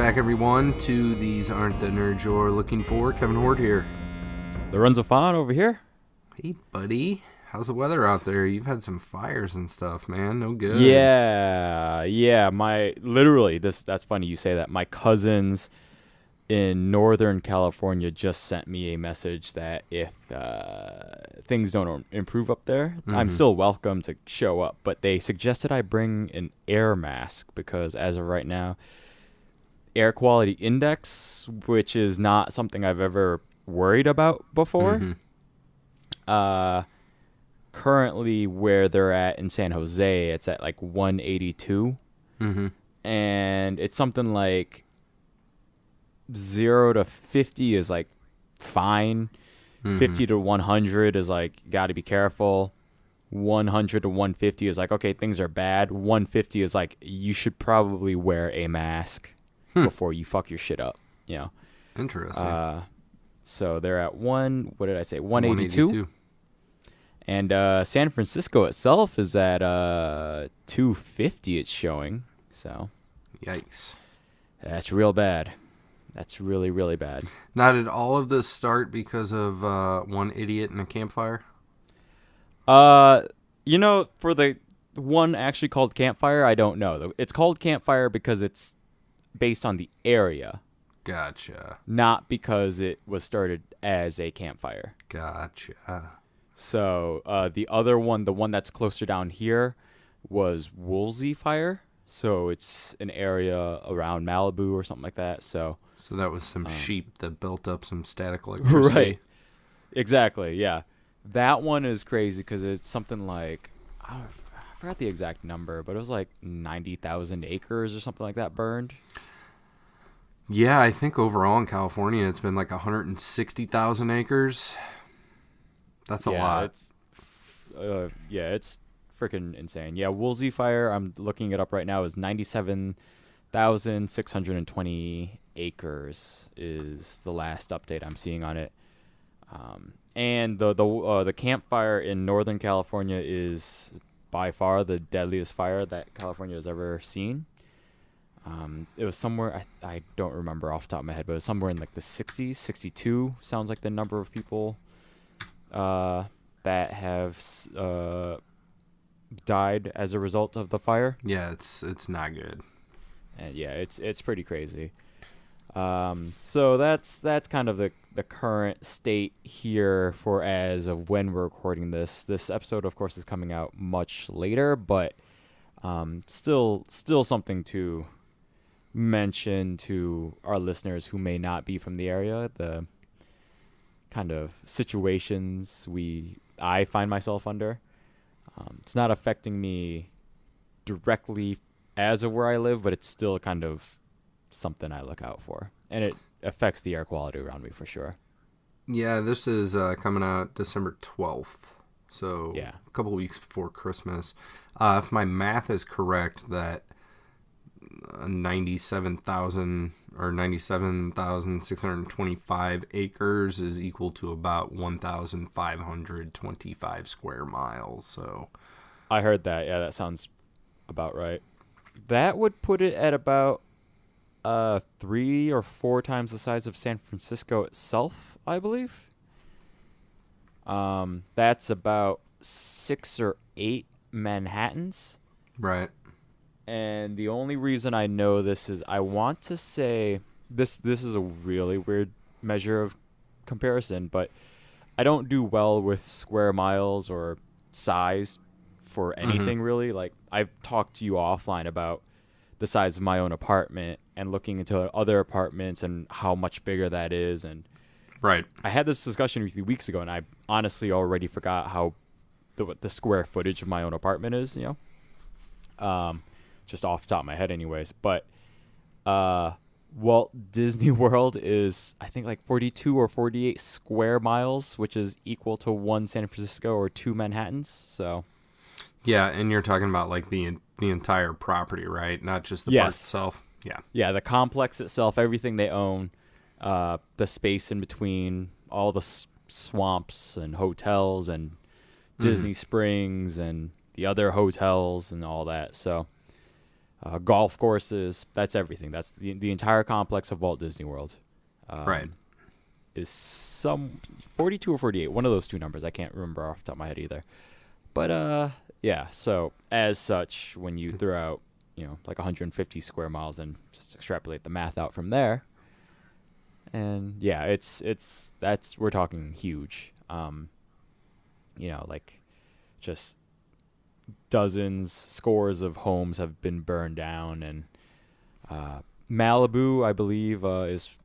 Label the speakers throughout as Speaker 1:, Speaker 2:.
Speaker 1: back, everyone, to These Aren't the Nerds You're Looking For. Kevin Hord here.
Speaker 2: Lorenzo Phan over here.
Speaker 1: Hey, buddy. How's the weather out there? You've had some fires and stuff, man. No good.
Speaker 2: Yeah. That's funny you say that. My cousins in Northern California just sent me a message that if things don't improve up there, I'm still welcome to show up. But they suggested I bring an air mask because as of right now, air quality index, which is not something I've ever worried about before, currently where they're at in San Jose, it's at like 182. And it's something like 0 to 50 is like fine. 50 to 100 is like, got to be careful. 100 to 150 is like, okay, things are bad. 150 is like, you should probably wear a mask before you fuck your shit up, you know.
Speaker 1: Interesting.
Speaker 2: So they're at 182. And San Francisco itself is at 250 it's showing. So
Speaker 1: Yikes.
Speaker 2: that's real bad. That's really, really bad.
Speaker 1: Now, did all of this start because of one idiot in a campfire?
Speaker 2: For the one actually called Campfire, I don't know. It's called Campfire because it's based on the area.
Speaker 1: Gotcha.
Speaker 2: Not because it was started as a campfire.
Speaker 1: Gotcha.
Speaker 2: So the other one, the one that's closer down here, was Woolsey Fire. So it's an area around Malibu or something like that. So
Speaker 1: that was some sheep that built up some static electricity.
Speaker 2: Right. Exactly, yeah. That one is crazy because it's something like, I forgot the exact number, but it was like 90,000 acres or something like that burned.
Speaker 1: Yeah, I think overall in California it's been like 160,000 acres. That's a lot.
Speaker 2: It's freaking insane. Yeah, Woolsey Fire, I'm looking it up right now, is 97,620 acres is the last update I'm seeing on it. And the campfire in Northern California is by far the deadliest fire that California has ever seen. It was somewhere, I don't remember off the top of my head, but it was somewhere in like the 60s, 62 sounds like the number of people that have died as a result of the fire.
Speaker 1: Yeah, it's not good.
Speaker 2: And yeah, it's pretty crazy. So that's kind of the current state here for as of when we're recording this. This episode, of course, is coming out much later, but still something to mention to our listeners who may not be from the area. The kind of situations I find myself under. It's not affecting me directly as of where I live, but it's still kind of something I look out for. And it affects the air quality around me for sure.
Speaker 1: Yeah, this is coming out December 12th. So
Speaker 2: yeah,
Speaker 1: a couple of weeks before Christmas. If my math is correct, that 97,625 acres is equal to about 1,525 square miles. So
Speaker 2: I heard that. Yeah, that sounds about right. That would put it at about 3 or 4 times the size of San Francisco itself, I believe. That's about 6 or 8 Manhattans.
Speaker 1: Right.
Speaker 2: And the only reason I know this is I want to say this is a really weird measure of comparison, but I don't do well with square miles or size for anything really. Like, I've talked to you offline about the size of my own apartment and looking into other apartments and how much bigger that is. And
Speaker 1: right.
Speaker 2: I had this discussion with you weeks ago, and I honestly already forgot how the square footage of my own apartment is, you know. Just off the top of my head anyways. But Walt Disney World is, I think, like 42 or 48 square miles, which is equal to 1 San Francisco or 2 Manhattans. So
Speaker 1: yeah, and you're talking about like the entire property, right? Not just the park itself. Yeah.
Speaker 2: Yeah, the complex itself, everything they own, the space in between, all the swamps and hotels and Disney Springs and the other hotels and all that. So golf courses. That's everything. That's the entire complex of Walt Disney World.
Speaker 1: Right.
Speaker 2: Is some 42 or 48, one of those two numbers. I can't remember off the top of my head either. But yeah. So as such, when you throw out, like 150 square miles and just extrapolate the math out from there, and yeah, we're talking huge. Like just dozens, scores of homes have been burned down, and Malibu, I believe, is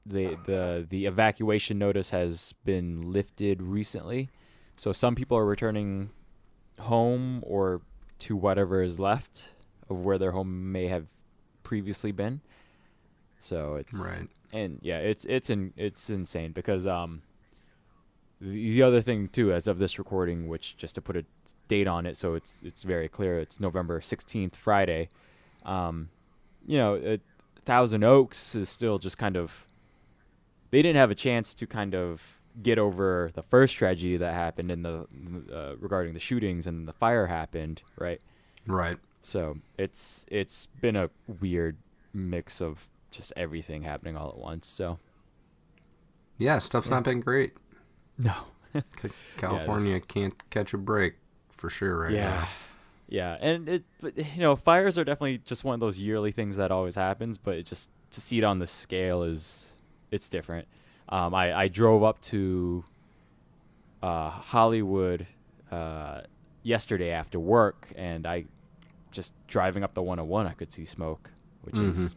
Speaker 2: the evacuation notice has been lifted recently, so some people are returning home or to whatever is left of where their home may have previously been. So it's
Speaker 1: right,
Speaker 2: and yeah, it's insane because the other thing too, as of this recording, which just to put a date on it, so it's very clear, it's November 16th, Friday. Thousand Oaks is still just kind of, they didn't have a chance to kind of get over the first tragedy that happened in the regarding the shootings, and the fire happened, right?
Speaker 1: Right.
Speaker 2: So it's been a weird mix of just everything happening all at once. So
Speaker 1: yeah, stuff's not been great.
Speaker 2: No.
Speaker 1: California can't catch a break for sure right now.
Speaker 2: Yeah, and fires are definitely just one of those yearly things that always happens, but just to see it on the scale it's different. I drove up to Hollywood yesterday after work, and I just driving up the 101, I could see smoke, which is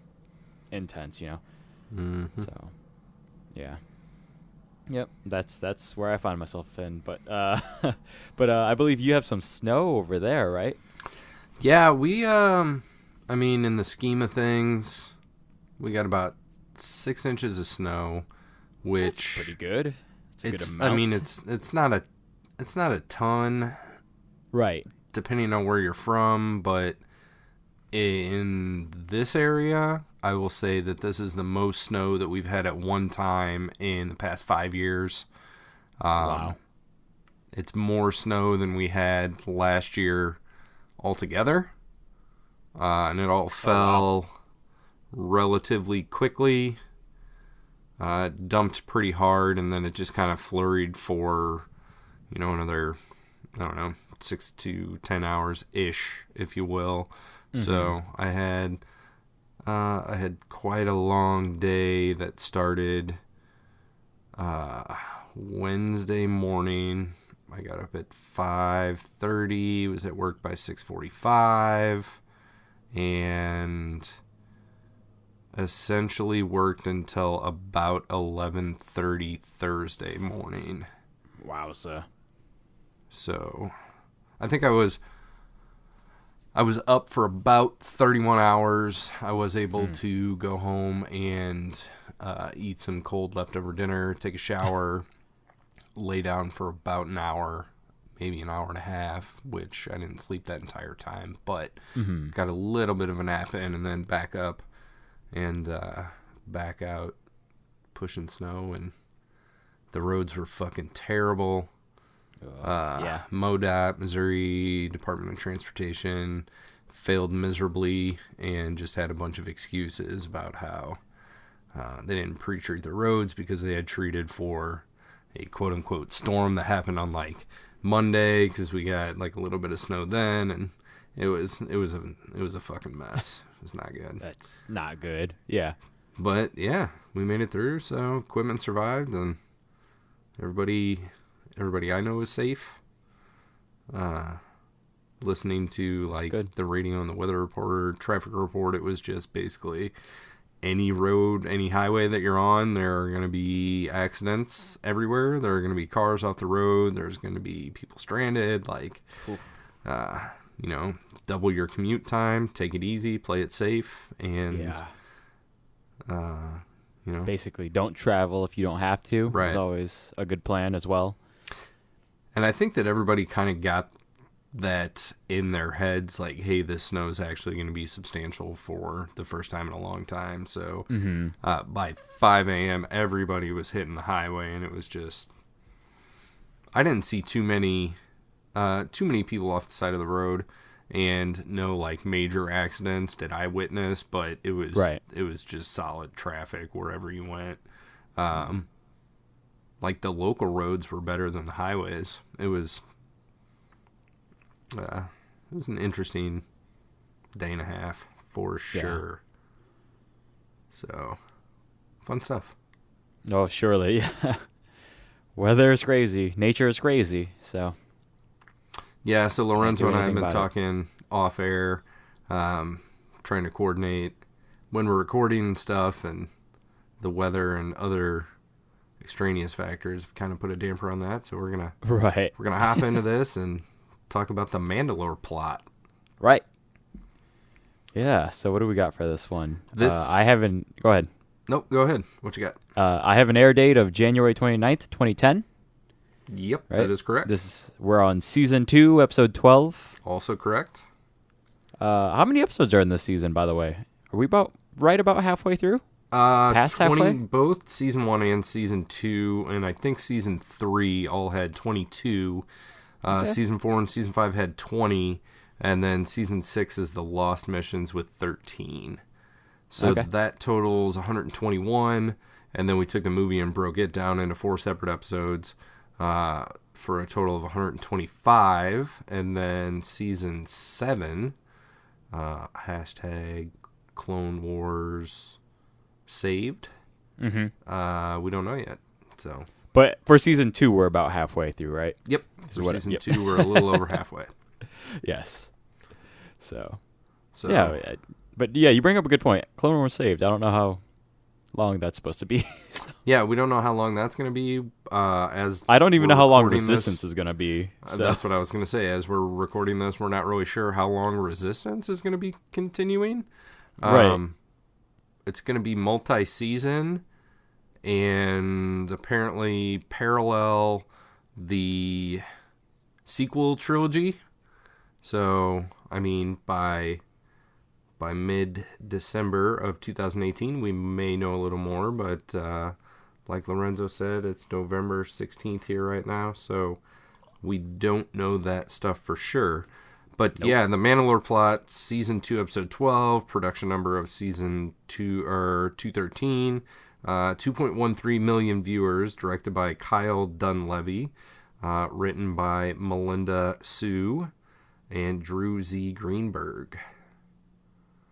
Speaker 2: intense,
Speaker 1: Mm-hmm.
Speaker 2: So, yeah. Yep, that's where I find myself in. But I believe you have some snow over there, right?
Speaker 1: Yeah, we I mean, in the scheme of things, we got about 6 inches of snow, which
Speaker 2: that's pretty good. It's a good amount.
Speaker 1: I mean, it's not a ton,
Speaker 2: right?
Speaker 1: Depending on where you're from, but in this area, I will say that this is the most snow that we've had at one time in the past 5 years.
Speaker 2: Wow.
Speaker 1: It's more snow than we had last year altogether. And it all fell relatively quickly. It dumped pretty hard, and then it just kind of flurried for, another, 6 to 10 hours-ish, if you will. Mm-hmm. So I had quite a long day that started Wednesday morning. I got up at 5:30, was at work by 6:45, and essentially worked until about 11:30 Thursday morning.
Speaker 2: Wowza.
Speaker 1: So I think I was up for about 31 hours. I was able to go home and eat some cold leftover dinner, take a shower, lay down for about an hour, maybe an hour and a half, which I didn't sleep that entire time, but got a little bit of a nap in, and then back up and back out pushing snow, and the roads were fucking terrible. MoDOT, Missouri Department of Transportation, failed miserably and just had a bunch of excuses about how they didn't pre-treat the roads because they had treated for a quote-unquote storm that happened on like Monday, because we got like a little bit of snow then, and it was a fucking mess. It was not good.
Speaker 2: That's not good. Yeah.
Speaker 1: But yeah, we made it through, so equipment survived, and everybody I know is safe. Listening to like the radio and the weather reporter, traffic report, it was just basically any road, any highway that you're on, there are going to be accidents everywhere. There are going to be cars off the road. There's going to be people stranded. Like, double your commute time. Take it easy. Play it safe. And,
Speaker 2: basically don't travel if you don't have to.
Speaker 1: Right.
Speaker 2: It's always a good plan as well.
Speaker 1: And I think that everybody kind of got that in their heads, like, hey, this snow is actually going to be substantial for the first time in a long time. So by 5 a.m., everybody was hitting the highway, and it was just, I didn't see too many people off the side of the road. and no like major accidents that I witnessed, but it was just solid traffic wherever you went. Like the local roads were better than the highways. It was an interesting day and a half for sure. So, fun stuff.
Speaker 2: Oh, surely. Weather is crazy. Nature is crazy. So.
Speaker 1: Yeah, so Lorenzo and I have been talking off air, trying to coordinate when we're recording and stuff, and the weather and other extraneous factors have kind of put a damper on that. So we're gonna hop into this and talk about the Mandalore Plot.
Speaker 2: Right. Yeah. So what do we got for this one? I haven't. Go ahead.
Speaker 1: Nope. Go ahead. What you got?
Speaker 2: I have an air date of January 29th, 2010.
Speaker 1: Yep, right? That is correct.
Speaker 2: We're on season 2, episode 12.
Speaker 1: Also correct.
Speaker 2: How many episodes are in this season, by the way? Are we about halfway through? Past
Speaker 1: 20,
Speaker 2: halfway?
Speaker 1: Both season 1 and season 2, and I think season 3 all had 22. Okay. Season 4 and season 5 had 20, and then season 6 is the Lost Missions with 13. So that totals 121, and then we took the movie and broke it down into 4 separate episodes. For a total of 125, and then season 7, hashtag Clone Wars saved. Mm-hmm. We don't know yet. So,
Speaker 2: but for season 2, we're about halfway through, right?
Speaker 1: Yep. For season 2, we're a little over halfway.
Speaker 2: Yes. So yeah, but yeah, you bring up a good point. Clone Wars saved. I don't know how long that's supposed to be. So.
Speaker 1: Yeah, we don't know how long that's going to be. As
Speaker 2: I don't even know how long Resistance is going to be. So.
Speaker 1: That's what I was going to say. As we're recording this, we're not really sure how long Resistance is going to be continuing.
Speaker 2: Right.
Speaker 1: It's going to be multi-season, and apparently parallel the sequel trilogy. So, I mean, by mid-December of 2018, we may know a little more, but like Lorenzo said, it's November 16th here right now, so we don't know that stuff for sure. But yeah, the Mandalore Plot, Season 2, Episode 12, production number of Season 2, or 213, 2.13 million viewers, directed by Kyle Dunleavy, written by Melinda Sue and Drew Z. Greenberg.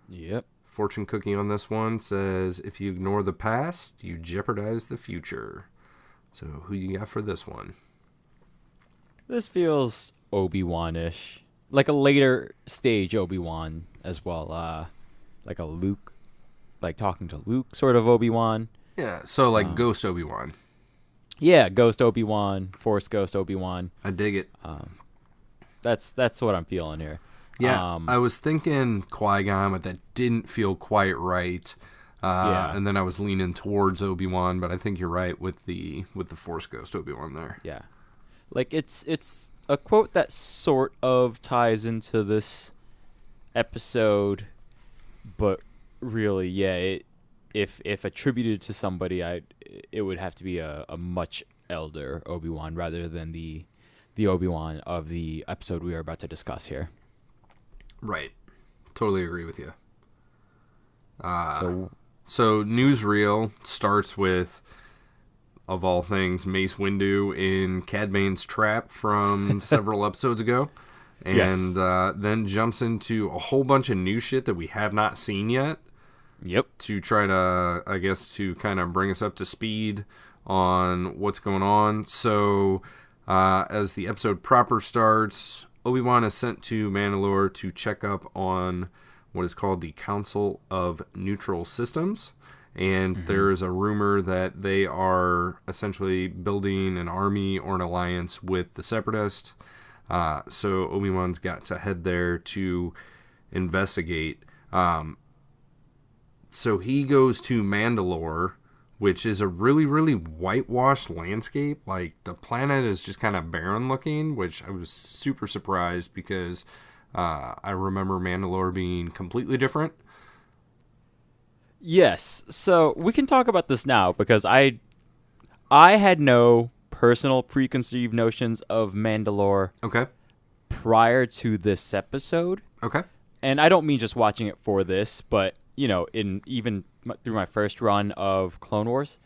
Speaker 2: Yep.
Speaker 1: Fortune cookie on this one says, if you ignore the past, you jeopardize the future. So who you got for this one?
Speaker 2: This feels Obi-Wan-ish. Like a later stage Obi-Wan as well. Like a Luke, like talking to Luke sort of Obi-Wan.
Speaker 1: Yeah, so like Ghost Obi-Wan.
Speaker 2: Yeah, Ghost Obi-Wan, Force Ghost Obi-Wan.
Speaker 1: I dig it.
Speaker 2: That's what I'm feeling here.
Speaker 1: Yeah, I was thinking Qui-Gon, but that didn't feel quite right. And then I was leaning towards Obi-Wan, but I think you're right with the Force Ghost Obi-Wan there.
Speaker 2: Yeah, like it's a quote that sort of ties into this episode, but really, yeah, if attributed to somebody, it would have to be a much elder Obi-Wan rather than the Obi-Wan of the episode we are about to discuss here.
Speaker 1: Right. Totally agree with you. So newsreel starts with, of all things, Mace Windu in Cad Bane's trap from several episodes ago. And then jumps into a whole bunch of new shit that we have not seen yet.
Speaker 2: Yep.
Speaker 1: To try to, I guess, to kind of bring us up to speed on what's going on. So, as the episode proper starts, Obi-Wan is sent to Mandalore to check up on what is called the Council of Neutral Systems. And there is a rumor that they are essentially building an army or an alliance with the Separatists. So Obi-Wan's got to head there to investigate. So he goes to Mandalore, which is a really, really whitewashed landscape. Like, the planet is just kind of barren looking, which I was super surprised because I remember Mandalore being completely different.
Speaker 2: Yes, so we can talk about this now because I had no personal preconceived notions of Mandalore.
Speaker 1: Okay.
Speaker 2: prior to this episode.
Speaker 1: Okay.
Speaker 2: And I don't mean just watching it for this, but, through my first run of Clone Wars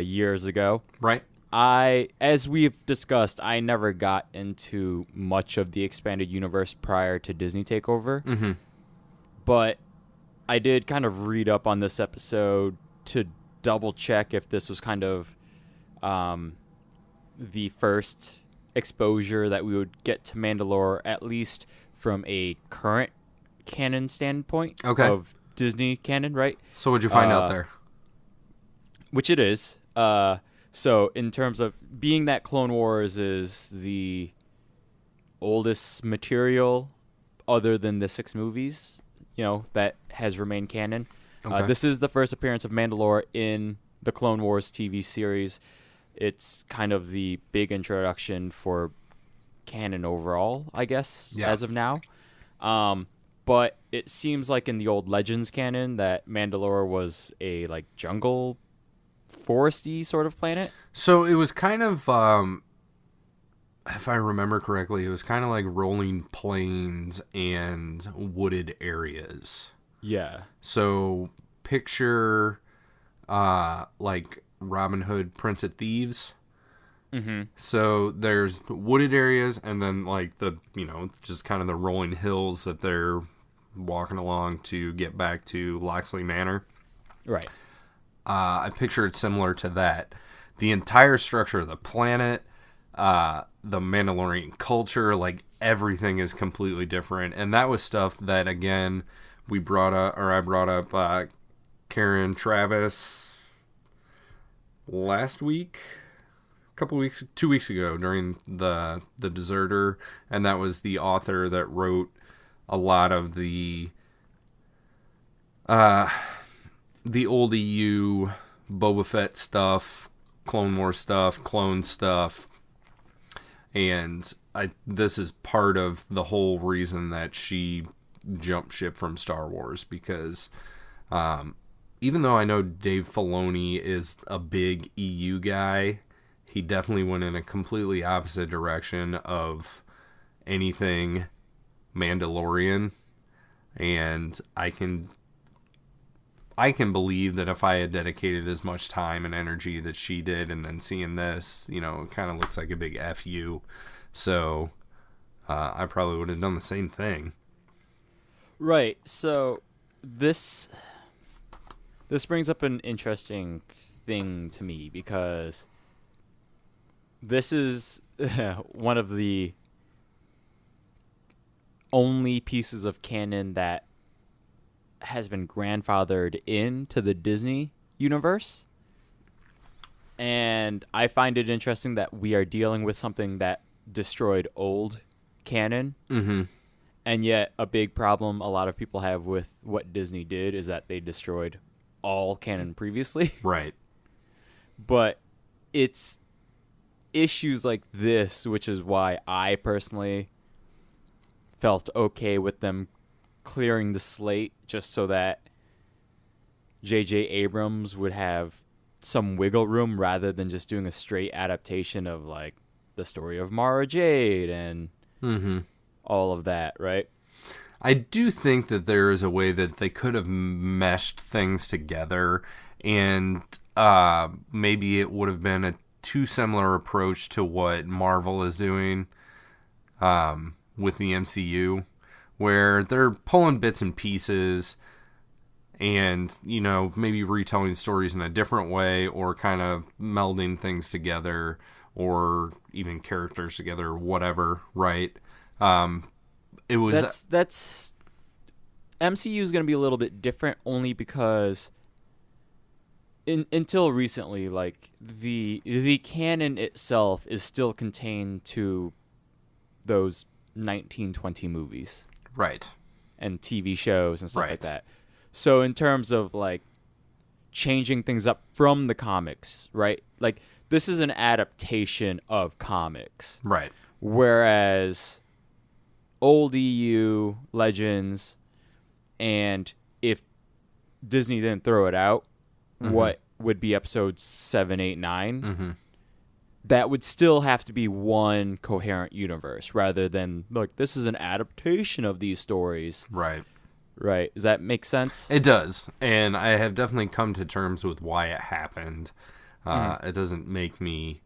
Speaker 2: years ago.
Speaker 1: Right.
Speaker 2: As we've discussed, I never got into much of the expanded universe prior to Disney takeover.
Speaker 1: Mm-hmm.
Speaker 2: But I did kind of read up on this episode to double check if this was kind of the first exposure that we would get to Mandalore, at least from a current canon standpoint of Disney canon, right?
Speaker 1: So what'd you find out there?
Speaker 2: Which it is. So in terms of being that Clone Wars is the oldest material other than the 6 movies, that has remained canon. This is the first appearance of Mandalore in the Clone Wars TV series. It's kind of the big introduction for canon overall, I guess, as of now. But it seems like in the old Legends canon that Mandalore was a jungle, foresty sort of planet.
Speaker 1: So it was kind of, if I remember correctly, it was kind of like rolling plains and wooded areas.
Speaker 2: Yeah.
Speaker 1: So picture like Robin Hood, Prince of Thieves.
Speaker 2: Mm-hmm.
Speaker 1: So there's wooded areas and then just kind of the rolling hills that they're walking along to get back to Loxley Manor.
Speaker 2: Right.
Speaker 1: I picture it similar to that. The entire structure of the planet, the Mandalorian culture, everything is completely different. And that was stuff that, again, I brought up Karen Travis last week, 2 weeks ago during the Deserter, and that was the author that wrote a lot of the old EU Boba Fett stuff, Clone Wars stuff, clone stuff, and this is part of the whole reason that she jumped ship from Star Wars, because even though I know Dave Filoni is a big EU guy, he definitely went in a completely opposite direction of anything Mandalorian, and I can believe that if I had dedicated as much time and energy that she did, and then seeing this, it kind of looks like a big FU. So I probably would have done the same thing.
Speaker 2: Right. So this brings up an interesting thing to me, because this is one of the only pieces of canon that has been grandfathered into the Disney universe. And I find it interesting that we are dealing with something that destroyed old canon.
Speaker 1: Mm-hmm.
Speaker 2: And yet a big problem a lot of people have with what Disney did is that they destroyed all canon previously.
Speaker 1: Right.
Speaker 2: But it's issues like this, which is why I personally felt okay with them clearing the slate, just so that J.J. Abrams would have some wiggle room rather than just doing a straight adaptation of the story of Mara Jade and all of that, right?
Speaker 1: I do think that there is a way that they could have meshed things together, and maybe it would have been a too similar approach to what Marvel is doing with the MCU, where they're pulling bits and pieces and, maybe retelling stories in a different way, or kind of melding things together, or even characters together, or whatever, right? It was
Speaker 2: that's MCU is going to be a little bit different, only because until recently, the canon itself is still contained to those 1920 movies,
Speaker 1: right,
Speaker 2: and TV shows and stuff like that. So in terms of changing things up from the comics, right? This is an adaptation of comics,
Speaker 1: right?
Speaker 2: Whereas old EU Legends, and if Disney didn't throw it out, what would be episodes 7, 8, 9 that would still have to be one coherent universe rather than like this is an adaptation of these stories.
Speaker 1: Right.
Speaker 2: Right. Does that make sense?
Speaker 1: It does. And I have definitely come to terms with why it happened. It doesn't make me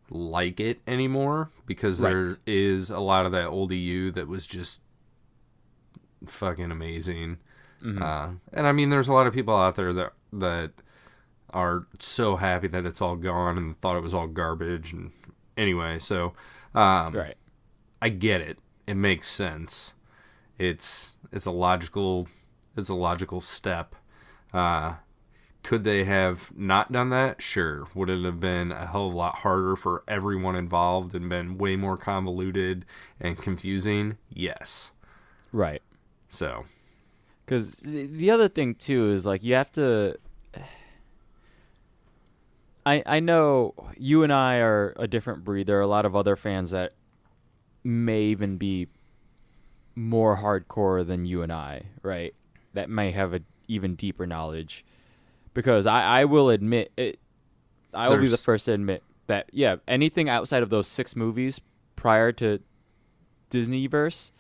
Speaker 1: like it anymore because there is a lot of that old EU that was just fucking amazing. And I mean, there's a lot of people out there that are so happy that it's all gone and thought it was all garbage. And anyway, so I get it. It makes sense. It's a logical step. Could they have not done that? Sure. Would it have been a hell of a lot harder for everyone involved and been way more convoluted and confusing? Yes.
Speaker 2: Right.
Speaker 1: So,
Speaker 2: because the other thing too is like you have to. I know you and I are a different breed. There are a lot of other fans that may even be more hardcore than you and I, right? That may have an even deeper knowledge. Because I will admit it. I will be the first to admit that anything outside of those 6 movies prior to Disneyverse,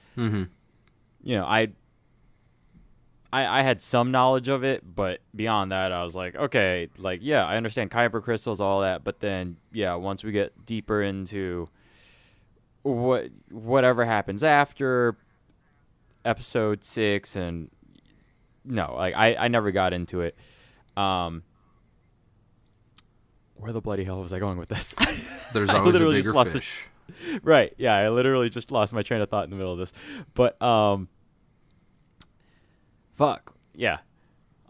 Speaker 2: I had some knowledge of it, but beyond that, I was like, okay, like I understand kyber crystals, all that, but then once we get deeper into whatever happens after episode 6, and no, like I never got into it. Where the bloody hell was I going with this?
Speaker 1: There's always a bigger fish.
Speaker 2: Right. Yeah, I literally just lost my train of thought in the middle of this. But fuck. Yeah.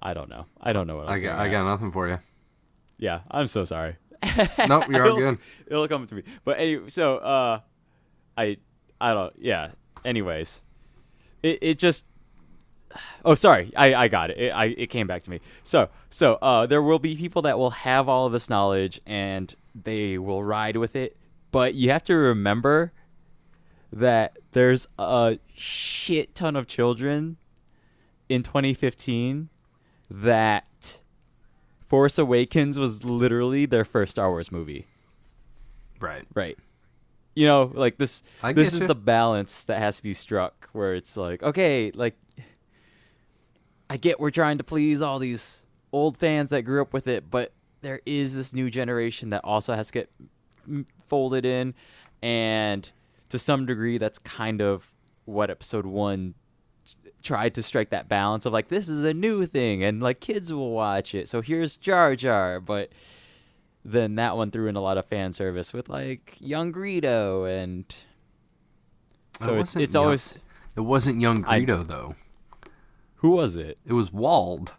Speaker 2: I don't know. I don't know what else.
Speaker 1: I got nothing for you.
Speaker 2: Yeah, I'm so sorry.
Speaker 1: Nope, you're all good.
Speaker 2: It'll come to me. But anyway, so I don't. Yeah. Anyways, it just. Oh, sorry. I got it. It came back to me. So there will be people that will have all of this knowledge and they will ride with it. But you have to remember that there's a shit ton of children in 2015 that Force Awakens was literally their first Star Wars movie.
Speaker 1: Right.
Speaker 2: Right. You know, like this is the balance that has to be struck where it's like, okay, like I get we're trying to please all these old fans that grew up with it, but there is this new generation that also has to get folded in, and to some degree that's kind of what episode 1 tried to strike, that balance of like, this is a new thing and like kids will watch it, so here's Jar Jar, but then that one threw in a lot of fan service with like young Greedo, and so it's always
Speaker 1: it wasn't young Greedo though.
Speaker 2: Who was it?
Speaker 1: It was Wald.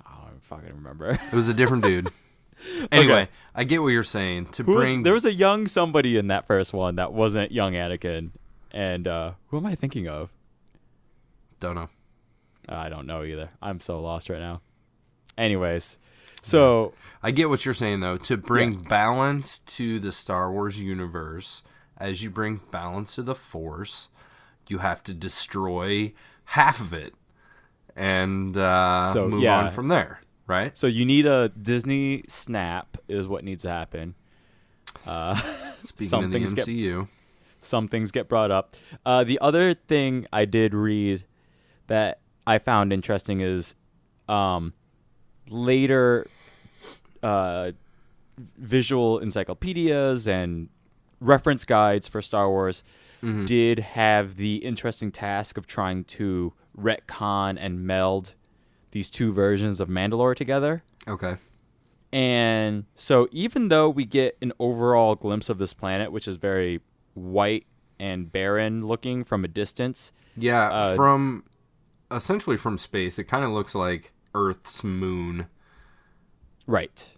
Speaker 2: I don't fucking remember.
Speaker 1: It was a different dude. Anyway, okay. I get what you're saying.
Speaker 2: There was a young somebody in that first one that wasn't young Anakin. And who am I thinking of?
Speaker 1: Don't know.
Speaker 2: I don't know either. I'm so lost right now. Anyways, so
Speaker 1: I get what you're saying though. To bring balance to the Star Wars universe, as you bring balance to the Force, you have to destroy half of it and move on from there, right?
Speaker 2: So you need a Disney snap is what needs to happen.
Speaker 1: Speaking of the MCU.
Speaker 2: Some things get brought up. The other thing I did read that I found interesting is later visual encyclopedias and reference guides for Star Wars did have the interesting task of trying to retcon and meld these 2 versions of Mandalore together.
Speaker 1: Okay.
Speaker 2: And so even though we get an overall glimpse of this planet, which is very white and barren looking from a distance.
Speaker 1: Yeah, essentially from space, it kind of looks like Earth's moon.
Speaker 2: Right.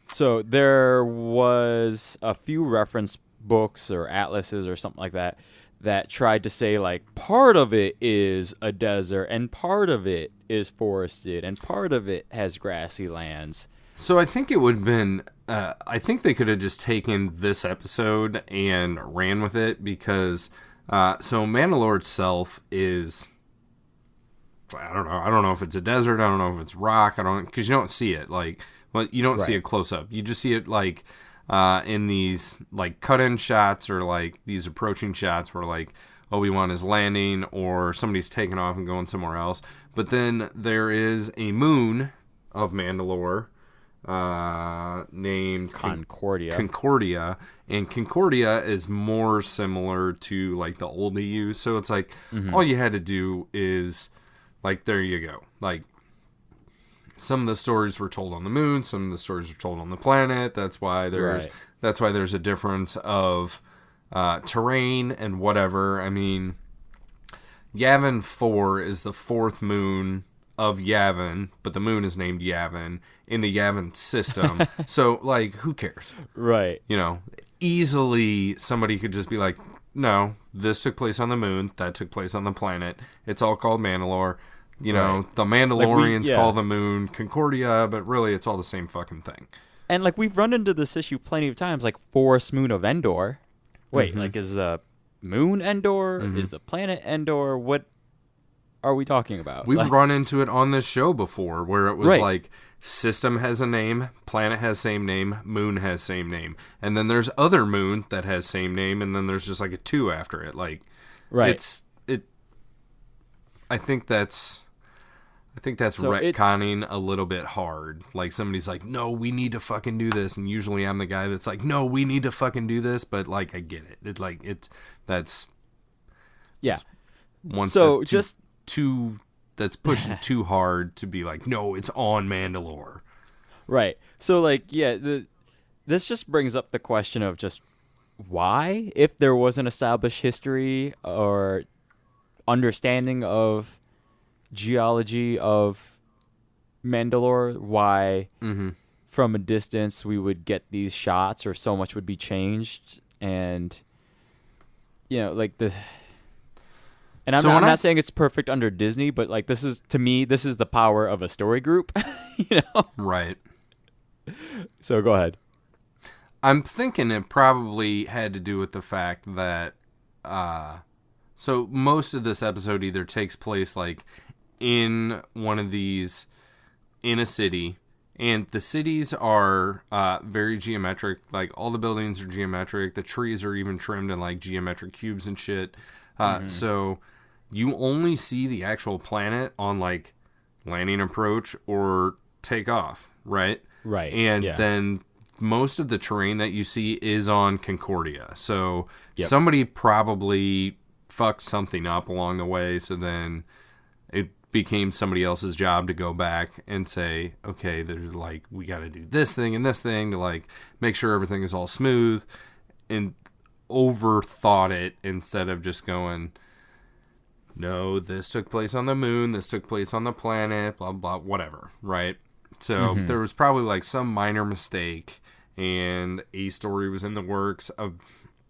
Speaker 2: So there was a few reference books or atlases or something like that that tried to say like part of it is a desert and part of it is forested and part of it has grassy lands.
Speaker 1: So I think it would have been I think they could have just taken this episode and ran with it because so Mandalore itself is, I don't know if it's a desert, I don't know if it's rock, because you don't see it. Like Well, you don't see
Speaker 2: Right.
Speaker 1: it close up. You just see it like in these like cut-in shots or like these approaching shots where like Obi-Wan is landing or somebody's taking off and going somewhere else. But then there is a moon of Mandalore named Concordia, and Concordia is more similar to like the old EU. So it's like all you had to do is like there you go. Like some of the stories were told on the moon, some of the stories were told on the planet. That's why there's a difference of terrain and whatever. I mean, Yavin 4 is the fourth moon of Yavin, but the moon is named Yavin in the Yavin system. So, like, who cares?
Speaker 2: Right.
Speaker 1: You know, easily somebody could just be like, no, this took place on the moon, that took place on the planet. It's all called Mandalore. You know, the Mandalorians call the moon Concordia, but really it's all the same fucking thing.
Speaker 2: And, like, we've run into this issue plenty of times, like, Forest Moon of Endor. Wait, like, is the moon Endor? Is the planet Endor? What are we talking about?
Speaker 1: We've run into it on this show before where it was like system has a name, planet has same name, moon has same name. And then there's other moon that has same name, and then there's just like a 2 after it. Like I think that's retconning a little bit hard. Like somebody's like, no, we need to fucking do this. And usually I'm the guy that's like, no, we need to fucking do this. But like, I get it. That's one
Speaker 2: so
Speaker 1: step that's pushing too hard to be like, no, it's on Mandalore.
Speaker 2: Right. So like, this just brings up the question of just why, if there was an established history or understanding of geology of Mandalore, why from a distance we would get these shots or so much would be changed. And like and I'm not saying it's perfect under Disney, but like this is the power of a story group.
Speaker 1: Right.
Speaker 2: So go ahead.
Speaker 1: I'm thinking it probably had to do with the fact that so most of this episode either takes place like in one of these, in a city, and the cities are very geometric. Like all the buildings are geometric. The trees are even trimmed in like geometric cubes and shit. So you only see the actual planet on like landing approach or takeoff, right?
Speaker 2: Right.
Speaker 1: And then most of the terrain that you see is on Concordia. So somebody probably fucked something up along the way. So then it became somebody else's job to go back and say, okay, there's like, we got to do this thing and this thing to like make sure everything is all smooth, and overthought it instead of just going, no, this took place on the moon, this took place on the planet, blah, blah, whatever, right? So there was probably like some minor mistake, and a story was in the works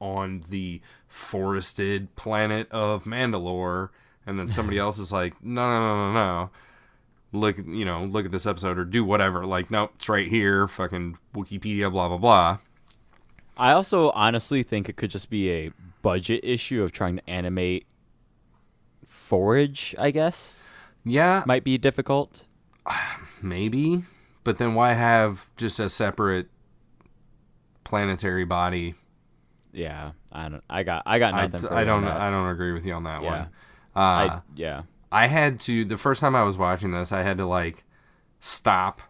Speaker 1: on the forested planet of Mandalore, and then somebody else is like, no. Look at this episode or do whatever. Like, nope, it's right here. Fucking Wikipedia, blah, blah, blah.
Speaker 2: I also honestly think it could just be a budget issue of trying to animate forage, I guess.
Speaker 1: Yeah.
Speaker 2: Might be difficult.
Speaker 1: Maybe. But then why have just a separate planetary body?
Speaker 2: Yeah. I got nothing for
Speaker 1: I don't
Speaker 2: that.
Speaker 1: I don't agree with you on that one.
Speaker 2: I
Speaker 1: had to, the first time I was watching this, I had to like stop,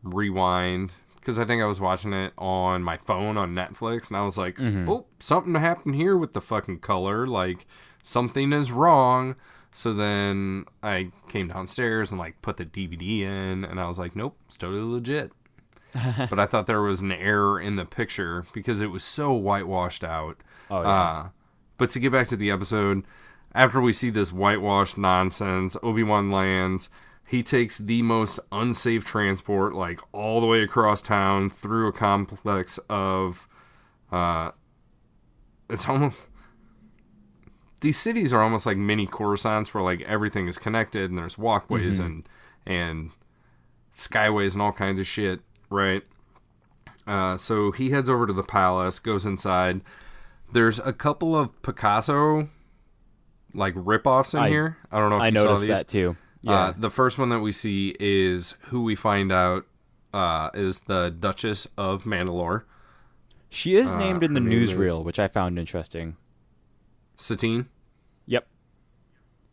Speaker 1: rewind, because I think I was watching it on my phone on Netflix, and I was like, oh, something happened here with the fucking color, like something is wrong. So then I came downstairs and like put the DVD in, and I was like, nope, it's totally legit. But I thought there was an error in the picture because it was so whitewashed out.
Speaker 2: Oh, yeah.
Speaker 1: But to get back to the episode, after we see this whitewashed nonsense, Obi-Wan lands. He takes the most unsafe transport, like all the way across town through a complex of, it's almost, these cities are almost like mini Coruscants where like everything is connected and there's walkways and skyways and all kinds of shit, right? So he heads over to the palace, goes inside. There's a couple of Picasso like rip-offs in here. I don't know if you saw these.
Speaker 2: I noticed that too. Yeah.
Speaker 1: The first one that we see is who we find out is the Duchess of Mandalore.
Speaker 2: She is named in the
Speaker 1: her name
Speaker 2: newsreel, which I found interesting.
Speaker 1: Satine?
Speaker 2: Yep.